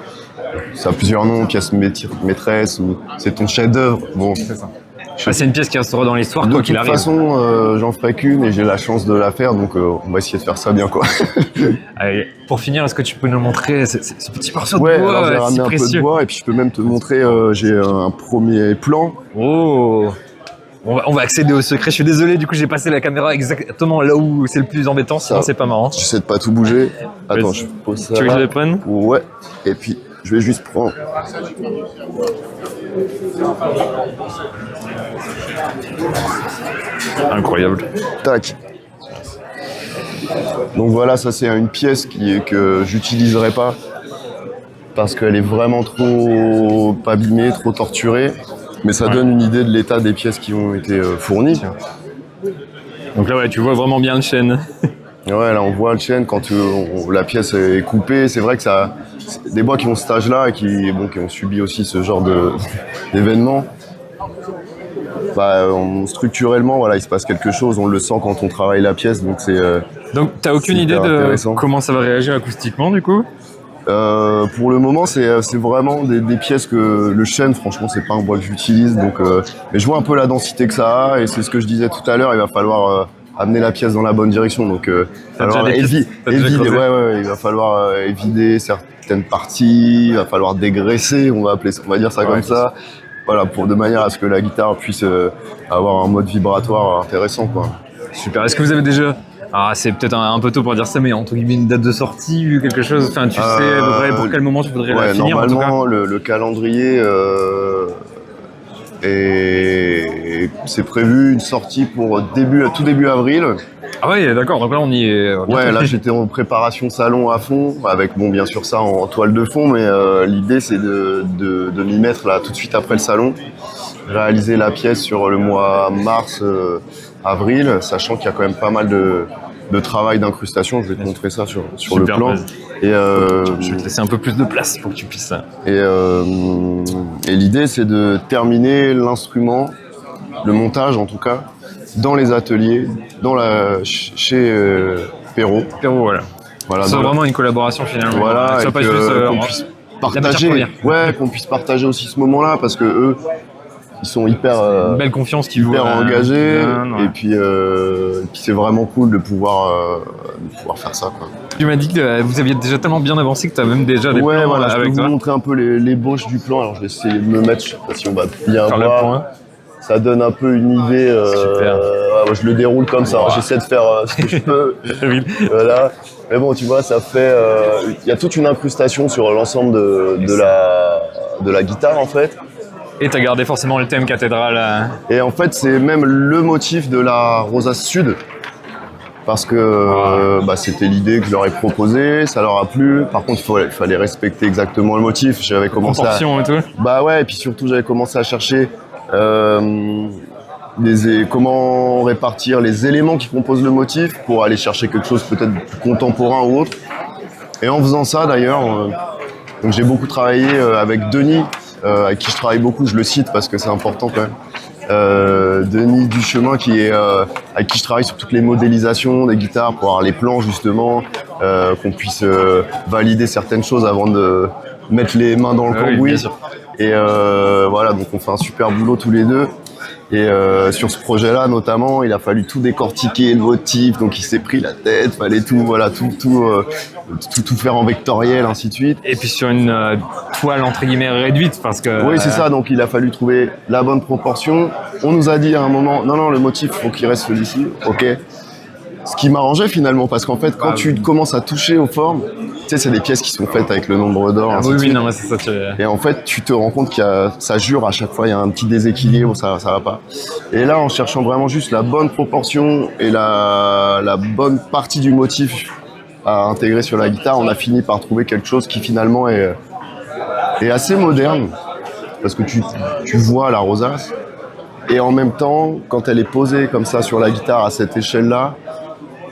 ça a plusieurs noms, pièce maîtresse ou c'est ton chef-d'œuvre. Bon, c'est ça. C'est une pièce qui restera dans l'histoire, quoi qu'il arrive. De toute façon, j'en ferai qu'une et j'ai la chance de la faire, donc on va essayer de faire ça bien, quoi. Allez, pour finir, est-ce que tu peux nous montrer ce petit morceau de bois alors j'ai ramené si un précieux. peu de bois et puis je peux même te montrer, j'ai un premier plan. Oh, on va accéder au secret. Je suis désolé, du coup j'ai passé la caméra exactement là où c'est le plus embêtant, sinon c'est pas marrant. J'essaie de pas tout bouger. Attends, je pose ça. Tu veux que je le prenne? Ouais, et puis je vais juste prendre. Incroyable. Tac. Donc voilà, ça c'est une pièce que j'utiliserai pas parce qu'elle est vraiment trop abîmée, trop torturée. Mais ça donne une idée de l'état des pièces qui ont été fournies. Donc là, ouais, tu vois vraiment bien le chêne. Ouais, là on voit le chêne quand la pièce est coupée. C'est vrai que ça, des bois qui ont cet âge-là et qui ont subi aussi ce genre d'événements. Structurellement, voilà, il se passe quelque chose. On le sent quand on travaille la pièce. Donc t'as aucune idée de comment ça va réagir acoustiquement du coup? Pour le moment, c'est vraiment des pièces que le chêne, franchement, c'est pas un bois que j'utilise. Donc, mais je vois un peu la densité que ça a, et c'est ce que je disais tout à l'heure. Il va falloir amener la pièce dans la bonne direction. Donc, T'as déjà des pistes, t'as déjà creusé. il va falloir évider certaines parties, il va falloir dégraisser, on va dire ça comme ça. Voilà, de manière à ce que la guitare puisse avoir un mode vibratoire intéressant, quoi. Super. Est-ce que vous avez déjà... Ah, c'est peut-être un peu tôt pour dire ça, mais entre guillemets une date de sortie, quelque chose. Enfin, tu sais à peu près pour quel moment tu voudrais la finir. Normalement, le calendrier c'est prévu une sortie pour tout début avril. Ah ouais, d'accord. Donc là, on y est. Ouais, là, j'étais en préparation salon à fond, avec bien sûr ça en toile de fond, mais l'idée c'est de m'y mettre là tout de suite après le salon, réaliser la pièce sur le mois mars. Avril, sachant qu'il y a quand même pas mal de travail d'incrustation. Je vais te montrer ça sur le plan. Et je vais te laisser un peu plus de place pour que tu puisses. Et l'idée, c'est de terminer l'instrument, le montage en tout cas, dans les ateliers, chez Perrault. Perrault, voilà. C'est vraiment une collaboration finalement. Voilà, ça et pas juste qu'on puisse partager. Ouais, qu'on puisse partager aussi ce moment-là, parce que eux, ils sont hyper une belle confiance qui hyper engagés, et puis c'est vraiment cool de pouvoir faire ça, quoi. Tu m'as dit que vous aviez déjà tellement bien avancé que tu as même déjà des plans voilà, avec je peux vous montrer un peu l'ébauche du plan. Alors je vais essayer de me mettre, je sais pas si on va bien voir. Ça donne un peu une idée. Super. Je le déroule comme ça. J'essaie de faire ce que je peux. Voilà. Mais bon, tu vois, ça fait. Il y a toute une incrustation sur l'ensemble de la guitare en fait. Et t'as gardé forcément le thème cathédrale. Et en fait, c'est même le motif de la rosace sud. Parce que c'était l'idée que je leur ai proposée, ça leur a plu. Par contre, il fallait respecter exactement le motif. J'avais commencé et tout. Et puis surtout, j'avais commencé à chercher comment répartir les éléments qui composent le motif pour aller chercher quelque chose peut-être plus contemporain ou autre. Et en faisant ça, d'ailleurs, donc j'ai beaucoup travaillé avec Denis, avec qui je travaille beaucoup, je le cite parce que c'est important quand même. Denis Duchemin avec qui je travaille sur toutes les modélisations des guitares pour avoir les plans justement, qu'on puisse valider certaines choses avant de mettre les mains dans le cambouis. Et voilà, donc on fait un super boulot tous les deux. Et sur ce projet-là, notamment, il a fallu tout décortiquer, le motif, donc il s'est pris la tête, fallait tout faire en vectoriel, ainsi de suite. Et puis sur une toile entre guillemets réduite, parce que... Oui, c'est ça, donc il a fallu trouver la bonne proportion. On nous a dit à un moment, non, le motif, faut qu'il reste celui-ci, ok. Ce qui m'arrangeait finalement, parce qu'en fait, quand tu commences à toucher aux formes, tu sais, c'est des pièces qui sont faites avec le nombre d'or. Non, mais c'est ça. Et en fait, tu te rends compte ça jure à chaque fois, il y a un petit déséquilibre, ça va pas. Et là, en cherchant vraiment juste la bonne proportion et la bonne partie du motif à intégrer sur la guitare, on a fini par trouver quelque chose qui finalement est assez moderne, parce que tu vois la rosace, et en même temps, quand elle est posée comme ça sur la guitare à cette échelle-là,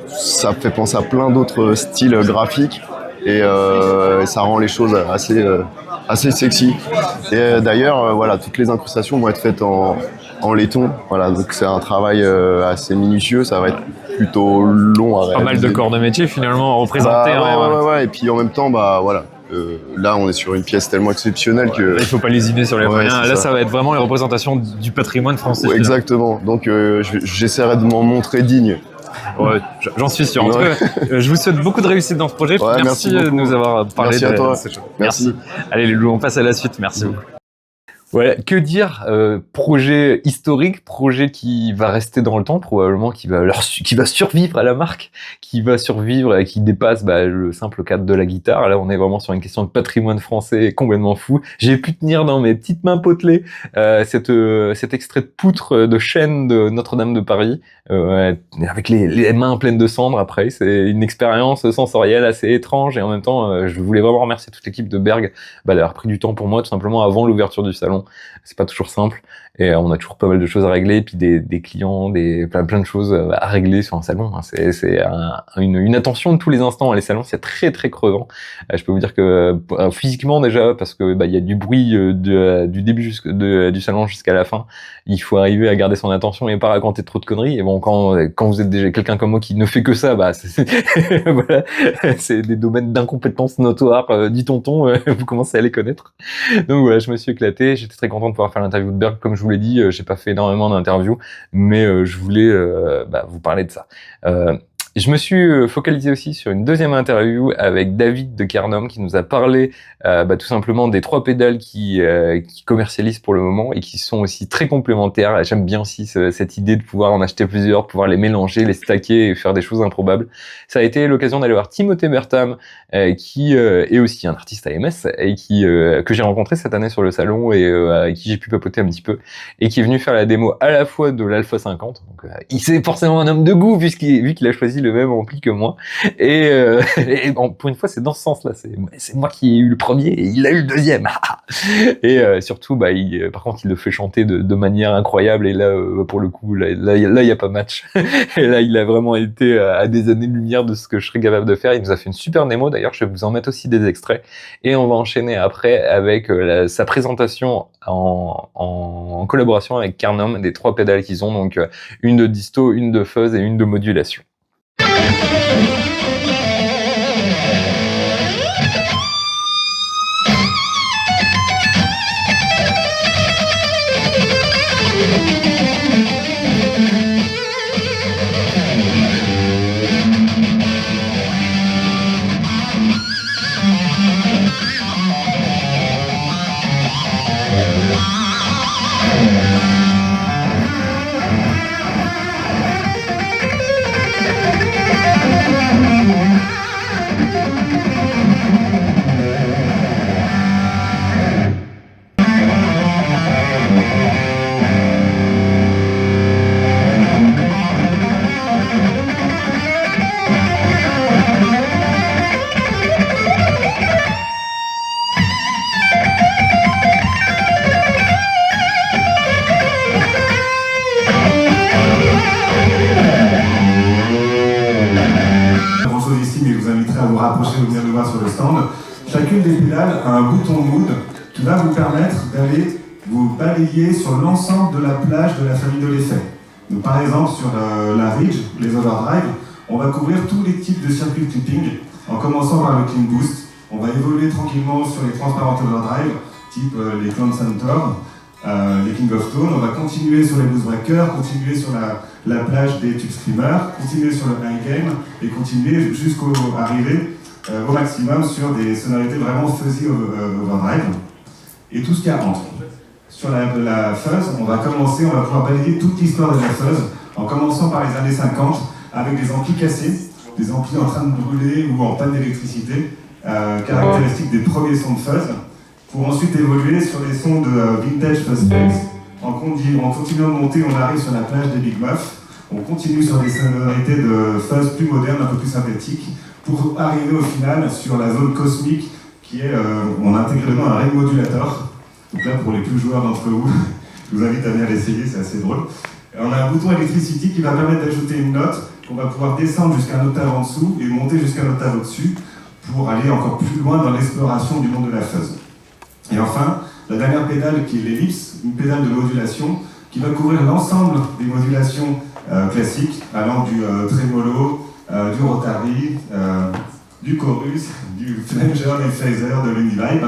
ça fait penser à plein d'autres styles graphiques et ça rend les choses assez sexy. Et d'ailleurs, toutes les incrustations vont être faites en laiton. Voilà, donc c'est un travail assez minutieux, ça va être plutôt long à réaliser. Pas mal de corps de métier finalement à représenter. Ouais. Et puis en même temps, là, on est sur une pièce tellement exceptionnelle que... Il faut pas lésiner sur les moyens. Là, ça va être vraiment les représentations du patrimoine français. Ouais, exactement. Donc, j'essaierai de m'en montrer digne. Ouais, j'en suis sûr. En tout cas, je vous souhaite beaucoup de réussite dans ce projet. Merci de nous avoir parlé. Merci à toi. Merci. Allez, les loups, on passe à la suite. Merci beaucoup. Voilà, que dire, projet historique, projet qui va rester dans le temps, probablement qui va survivre à la marque, qui va survivre et qui dépasse le simple cadre de la guitare. Là, on est vraiment sur une question de patrimoine français complètement fou. J'ai pu tenir dans mes petites mains potelées cet extrait de poutre de chêne de Notre-Dame de Paris, avec les mains pleines de cendres. Après, c'est une expérience sensorielle assez étrange et en même temps, je voulais vraiment remercier toute l'équipe de Berg d'avoir pris du temps pour moi, tout simplement avant l'ouverture du salon. C'est pas toujours simple et on a toujours pas mal de choses à régler, et puis des clients, plein de choses à régler sur un salon. C'est une attention de tous les instants. Les salons, c'est très très crevant. Je peux vous dire que physiquement déjà, parce que il y a du bruit du début du salon jusqu'à la fin. Il faut arriver à garder son attention et pas raconter trop de conneries. Et bon, quand vous êtes déjà quelqu'un comme moi qui ne fait que ça, voilà, c'est des domaines d'incompétence notoires, dit tonton, vous commencez à les connaître. Donc voilà, je me suis éclaté, j'ai j'étais très content de pouvoir faire l'interview de Berg. Comme je vous l'ai dit, j'ai pas fait énormément d'interviews, mais je voulais vous parler de ça. Je me suis focalisé aussi sur une deuxième interview avec David de Carnum qui nous a parlé tout simplement des 3 pédales qui commercialisent pour le moment et qui sont aussi très complémentaires. J'aime bien aussi cette idée de pouvoir en acheter plusieurs, de pouvoir les mélanger, les stacker et faire des choses improbables. Ça a été l'occasion d'aller voir Timothée Bertham qui est aussi un artiste AMS et que j'ai rencontré cette année sur le salon et avec qui j'ai pu papoter un petit peu et qui est venu faire la démo à la fois de l'Alpha 50. Donc il c'est forcément un homme de goût vu qu'il a choisi le même ampli que moi et bon, pour une fois c'est dans ce sens là, c'est moi qui ai eu le premier et il a eu le deuxième. Et surtout par contre il le fait chanter de manière incroyable et là pour le coup là il y a pas match. Et là il a vraiment été à des années-lumière de ce que je serais capable de faire. Il nous a fait une super démo, d'ailleurs je vais vous en mettre aussi des extraits et on va enchaîner après avec sa présentation en collaboration avec Carnum des 3 pédales qu'ils ont, donc une de disto, une de fuzz et une de modulation. rapprocher ou venir nous voir sur le stand. Chacune des pédales a un bouton mood qui va vous permettre d'aller vous balayer sur l'ensemble de la plage de la famille de l'effet. Donc, par exemple, sur la Ridge, les overdrive, on va couvrir tous les types de circuits clipping, en commençant par le clean boost. On va évoluer tranquillement sur les transparentes overdrive, type les Clown Centaur, les King of Tone. On va continuer sur les boost breakers, continuer sur la plage des tube screamers, continuer sur le high game et continuer jusqu'au arriver au maximum sur des sonorités vraiment fuzzy overdrive et tout ce qu'il y a entre. Sur la fuzz, on va pouvoir balayer toute l'histoire de la fuzz en commençant par les années 50 avec des amplis cassés, des amplis en train de brûler ou en panne d'électricité, caractéristiques des premiers sons de fuzz, pour ensuite évoluer sur les sons de vintage fuzz space. En continuant de monter, on arrive sur la plage des Big Muff, on continue sur des sonorités de fuzz plus modernes, un peu plus synthétiques, pour arriver au final sur la zone cosmique qui est, on a intégré dedans un ring modulator. Donc là, pour les plus joueurs d'entre vous, je vous invite à venir l'essayer, c'est assez drôle. On a un bouton Electricity qui va permettre d'ajouter une note qu'on va pouvoir descendre jusqu'à un octave en dessous et monter jusqu'à un octave au-dessus pour aller encore plus loin dans l'exploration du monde de la fuzz. Et enfin, la dernière pédale qui est l'ellipse, une pédale de modulation qui va couvrir l'ensemble des modulations classiques, allant du tremolo, du rotary, du chorus, du flanger, du phaser, de l'univibe.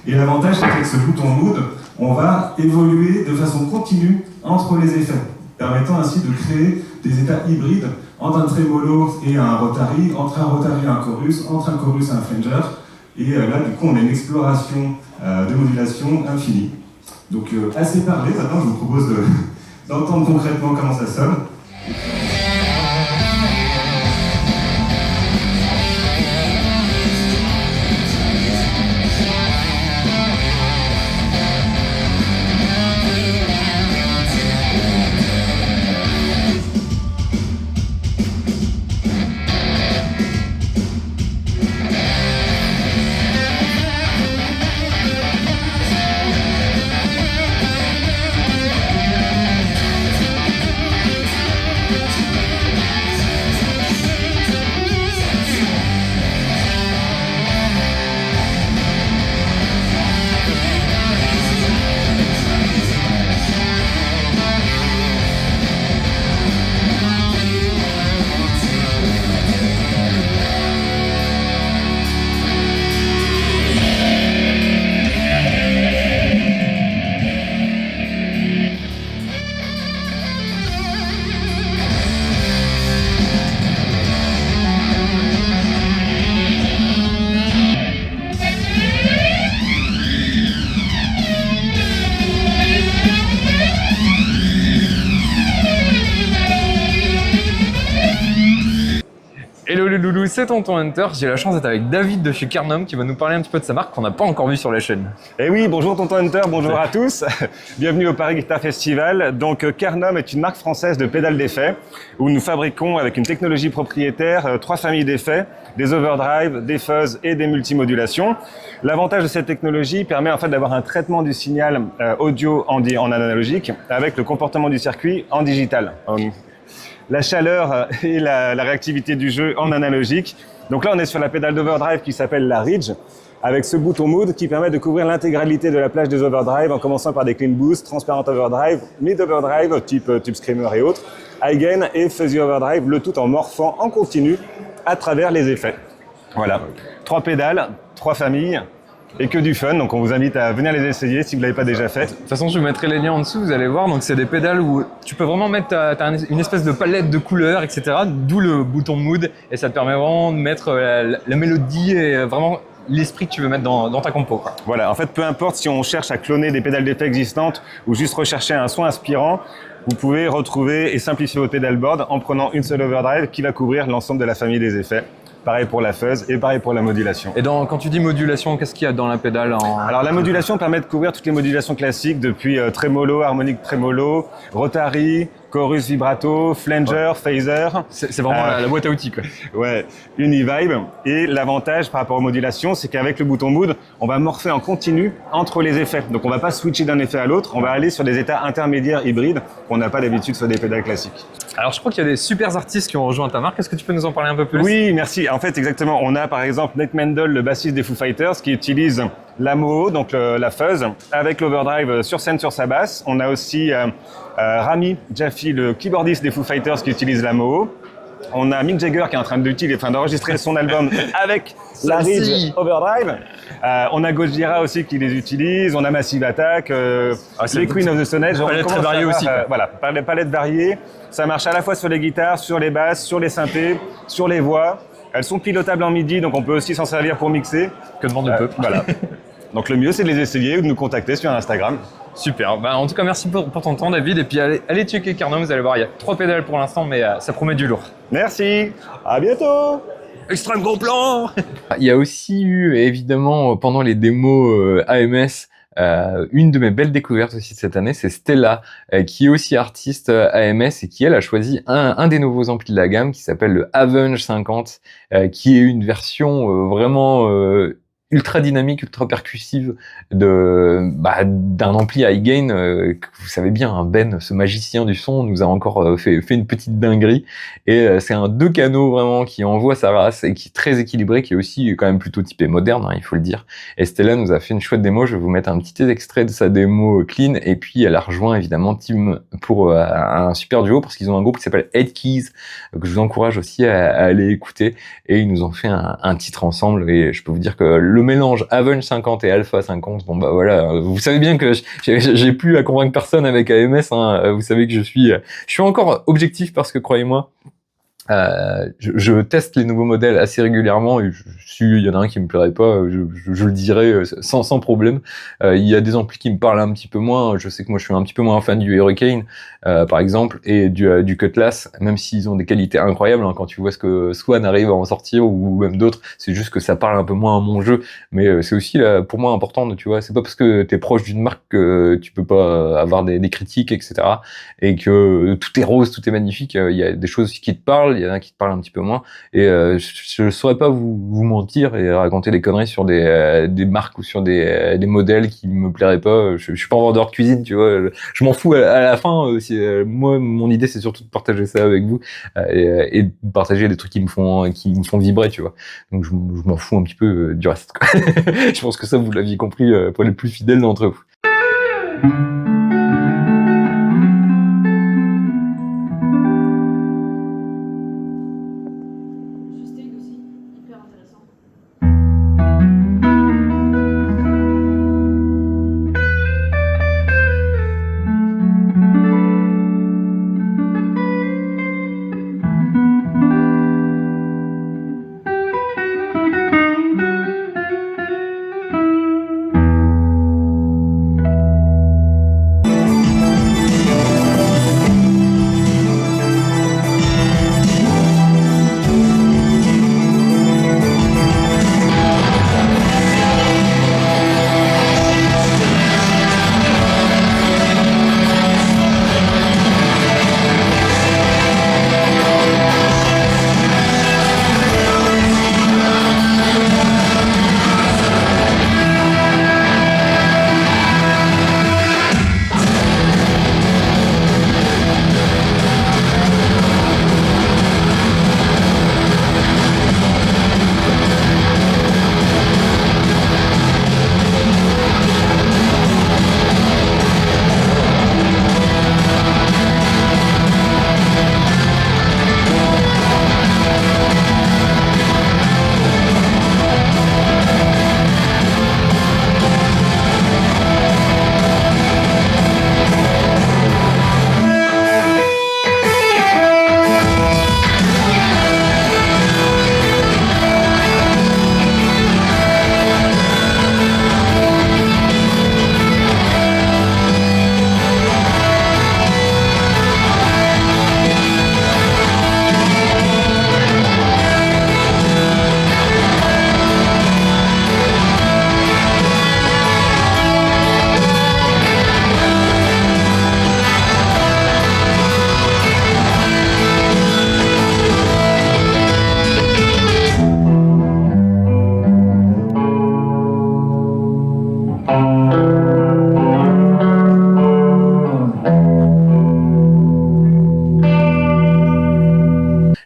Et l'avantage, c'est qu'avec ce bouton Mood, on va évoluer de façon continue entre les effets, permettant ainsi de créer des états hybrides entre un tremolo et un rotary, entre un rotary et un chorus, entre un chorus et un flanger. Et là, du coup, on a une exploration de modulation infinie. Donc, assez parlé, maintenant, je vous propose d'entendre concrètement comment ça sonne. loulous, c'est Tonton Hunter. J'ai la chance d'être avec David de chez Carnum qui va nous parler un petit peu de sa marque qu'on n'a pas encore vue sur la chaîne. Eh oui, bonjour Tonton Hunter, bonjour à tous. Bienvenue au Paris Guitar Festival. Donc Carnum est une marque française de pédales d'effets où nous fabriquons avec une technologie propriétaire 3 familles d'effets, des overdrive, des fuzz et des multimodulations. L'avantage de cette technologie permet en fait d'avoir un traitement du signal audio en analogique avec le comportement du circuit en digital. La chaleur et la réactivité du jeu en analogique. Donc là, on est sur la pédale d'overdrive qui s'appelle la Ridge, avec ce bouton Mood qui permet de couvrir l'intégralité de la plage des overdrive en commençant par des clean boost, transparent overdrive, mid overdrive, type tube screamer et autres, high gain et fuzzy overdrive, le tout en morphant en continu à travers les effets. Voilà, 3 pédales, 3 familles. Et que du fun, donc on vous invite à venir les essayer si vous ne l'avez pas déjà fait. De toute façon, je vous mettrai les liens en dessous, vous allez voir. Donc, c'est des pédales où tu peux vraiment mettre une espèce de palette de couleurs, etc. D'où le bouton Mood. Et ça te permet vraiment de mettre la mélodie et vraiment l'esprit que tu veux mettre dans ta compo, quoi. Voilà, en fait, peu importe si on cherche à cloner des pédales d'effet existantes ou juste rechercher un son inspirant, vous pouvez retrouver et simplifier votre pédalboard en prenant une seule overdrive qui va couvrir l'ensemble de la famille des effets. Pareil pour la fuzz et pareil pour la modulation. Et quand tu dis modulation, qu'est-ce qu'il y a dans la pédale Alors la modulation permet de couvrir toutes les modulations classiques depuis trémolo, harmonique trémolo, rotary, chorus vibrato, flanger, phaser. C'est vraiment la boîte à outils, quoi. Ouais, Univibe. Et l'avantage par rapport aux modulations, c'est qu'avec le bouton Mood, on va morpher en continu entre les effets. Donc on va pas switcher d'un effet à l'autre, on va aller sur des états intermédiaires hybrides qu'on n'a pas d'habitude sur des pédales classiques. Alors je crois qu'il y a des super artistes qui ont rejoint ta marque. Est-ce que tu peux nous en parler un peu plus? Oui, merci. En fait, exactement. On a par exemple Nate Mendel, le bassiste des Foo Fighters, qui utilise la Moho, donc la fuzz, avec l'overdrive sur scène sur sa basse. On a aussi Rami Jaffe, le keyboardiste des Foo Fighters, qui utilise la Moho. On a Mick Jagger qui est en train d'enregistrer son album avec la Ridge Overdrive. On a Gojira aussi qui les utilise. On a Massive Attack, les Queen of the Stone Age. Palette très variée aussi. Voilà, palette variée. Ça marche à la fois sur les guitares, sur les basses, sur les synthés, sur les voix. Elles sont pilotables en MIDI, donc on peut aussi s'en servir pour mixer. Que demande le peuple. Voilà. Donc le mieux, c'est de les essayer ou de nous contacter sur Instagram. Super. En tout cas, merci pour ton temps, David. Et puis, allez checker Carnum, vous allez voir, il y a 3 pédales pour l'instant, mais ça promet du lourd. Merci. À bientôt. Extrême gros plan. Il y a aussi eu, évidemment, pendant les démos AMS, une de mes belles découvertes aussi de cette année, c'est Stella, qui est aussi artiste AMS et qui, elle, a choisi un des nouveaux amplis de la gamme qui s'appelle le Avenge 50, qui est une version vraiment ultra dynamique, ultra percussive d'un ampli high gain que vous savez bien, hein, Ben, ce magicien du son, nous a encore fait une petite dinguerie. Et c'est un 2 canaux vraiment qui envoie sa race et qui est très équilibré, qui est aussi quand même plutôt typé moderne, hein, il faut le dire. Et Stella nous a fait une chouette démo. Je vais vous mettre un petit extrait de sa démo clean. Et puis elle a rejoint évidemment Tim pour un super duo parce qu'ils ont un groupe qui s'appelle 8 Keys que je vous encourage aussi à aller écouter. Et ils nous ont fait un titre ensemble. Et je peux vous dire que le mélange Avenge 50 et Alpha 50, bon bah voilà, vous savez bien que j'ai plus à convaincre personne avec AMS, hein. Vous savez que je suis encore objectif parce que croyez-moi, je teste les nouveaux modèles assez régulièrement et il y en a un qui me plairait pas, je le dirai sans problème. Il y a des amplis qui me parlent un petit peu moins. Je sais que moi je suis un petit peu moins fan du Hurricane par exemple et du Cutlass, même s'ils ont des qualités incroyables, hein, quand tu vois ce que Swan arrive à en sortir ou même d'autres, c'est juste que ça parle un peu moins à mon jeu, mais c'est aussi là, pour moi important, tu vois, c'est pas parce que t'es proche d'une marque que tu peux pas avoir des critiques, etc. et que tout est rose, tout est magnifique. Il y a des choses qui te parlent, il y en a qui te parlent un petit peu moins, et je saurais pas vous mentir et raconter des conneries sur des marques ou sur des modèles qui me plairaient pas. Je suis pas un vendeur de cuisine, tu vois, je m'en fous à la fin. Moi, mon idée c'est surtout de partager ça avec vous et de partager des trucs qui me font vibrer, tu vois. Donc je m'en fous un petit peu du reste, quoi. Je pense que ça vous l'aviez compris pour les plus fidèles d'entre vous.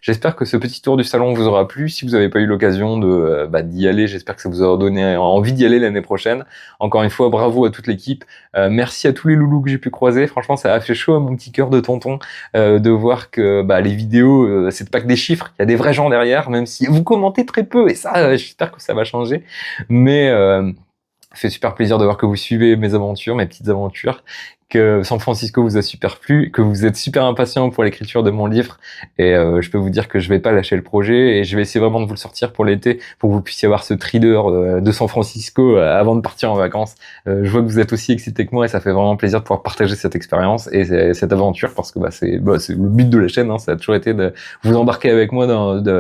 J'espère que ce petit tour du salon vous aura plu. Si vous n'avez pas eu l'occasion de d'y aller, j'espère que ça vous aura donné envie d'y aller l'année prochaine. Encore une fois, bravo à toute l'équipe. Merci à tous les loulous que j'ai pu croiser. Franchement, ça a fait chaud à mon petit cœur de tonton de voir que les vidéos, c'est pas que des chiffres. Il y a des vrais gens derrière, même si vous commentez très peu. Et ça, j'espère que ça va changer. Mais ça fait super plaisir de voir que vous suivez mes aventures, mes petites aventures, que San Francisco vous a super plu, que vous êtes super impatient pour l'écriture de mon livre. Et je peux vous dire que je vais pas lâcher le projet et je vais essayer vraiment de vous le sortir pour l'été pour que vous puissiez avoir ce thriller de San Francisco avant de partir en vacances. Je vois que vous êtes aussi excité que moi et ça fait vraiment plaisir de pouvoir partager cette expérience et cette aventure parce que c'est le but de la chaîne, hein, ça a toujours été de vous embarquer avec moi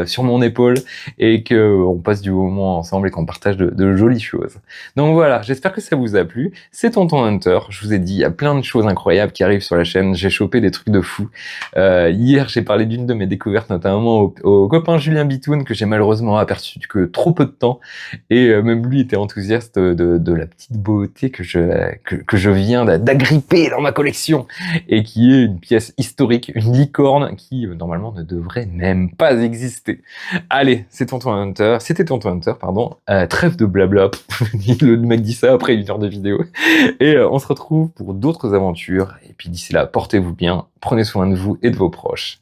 sur mon épaule et que on passe du moment ensemble et qu'on partage de jolies choses. Donc voilà, j'espère que ça vous a plu. C'est Tonton Hunter, je vous ai dit, il y a plein de choses incroyables qui arrivent sur la chaîne, j'ai chopé des trucs de fou. Hier, j'ai parlé d'une de mes découvertes, notamment au copain Julien Bitoun, que j'ai malheureusement aperçu que trop peu de temps, et même lui était enthousiaste de la petite beauté que je viens d'agripper dans ma collection, et qui est une pièce historique, une licorne qui, normalement, ne devrait même pas exister. Allez, c'était Tonton Hunter, pardon, trêve de blabla, le mec dit ça après 1 heure de vidéo, et on se retrouve pour d'autres aventures. Et puis d'ici là, portez-vous bien, prenez soin de vous et de vos proches.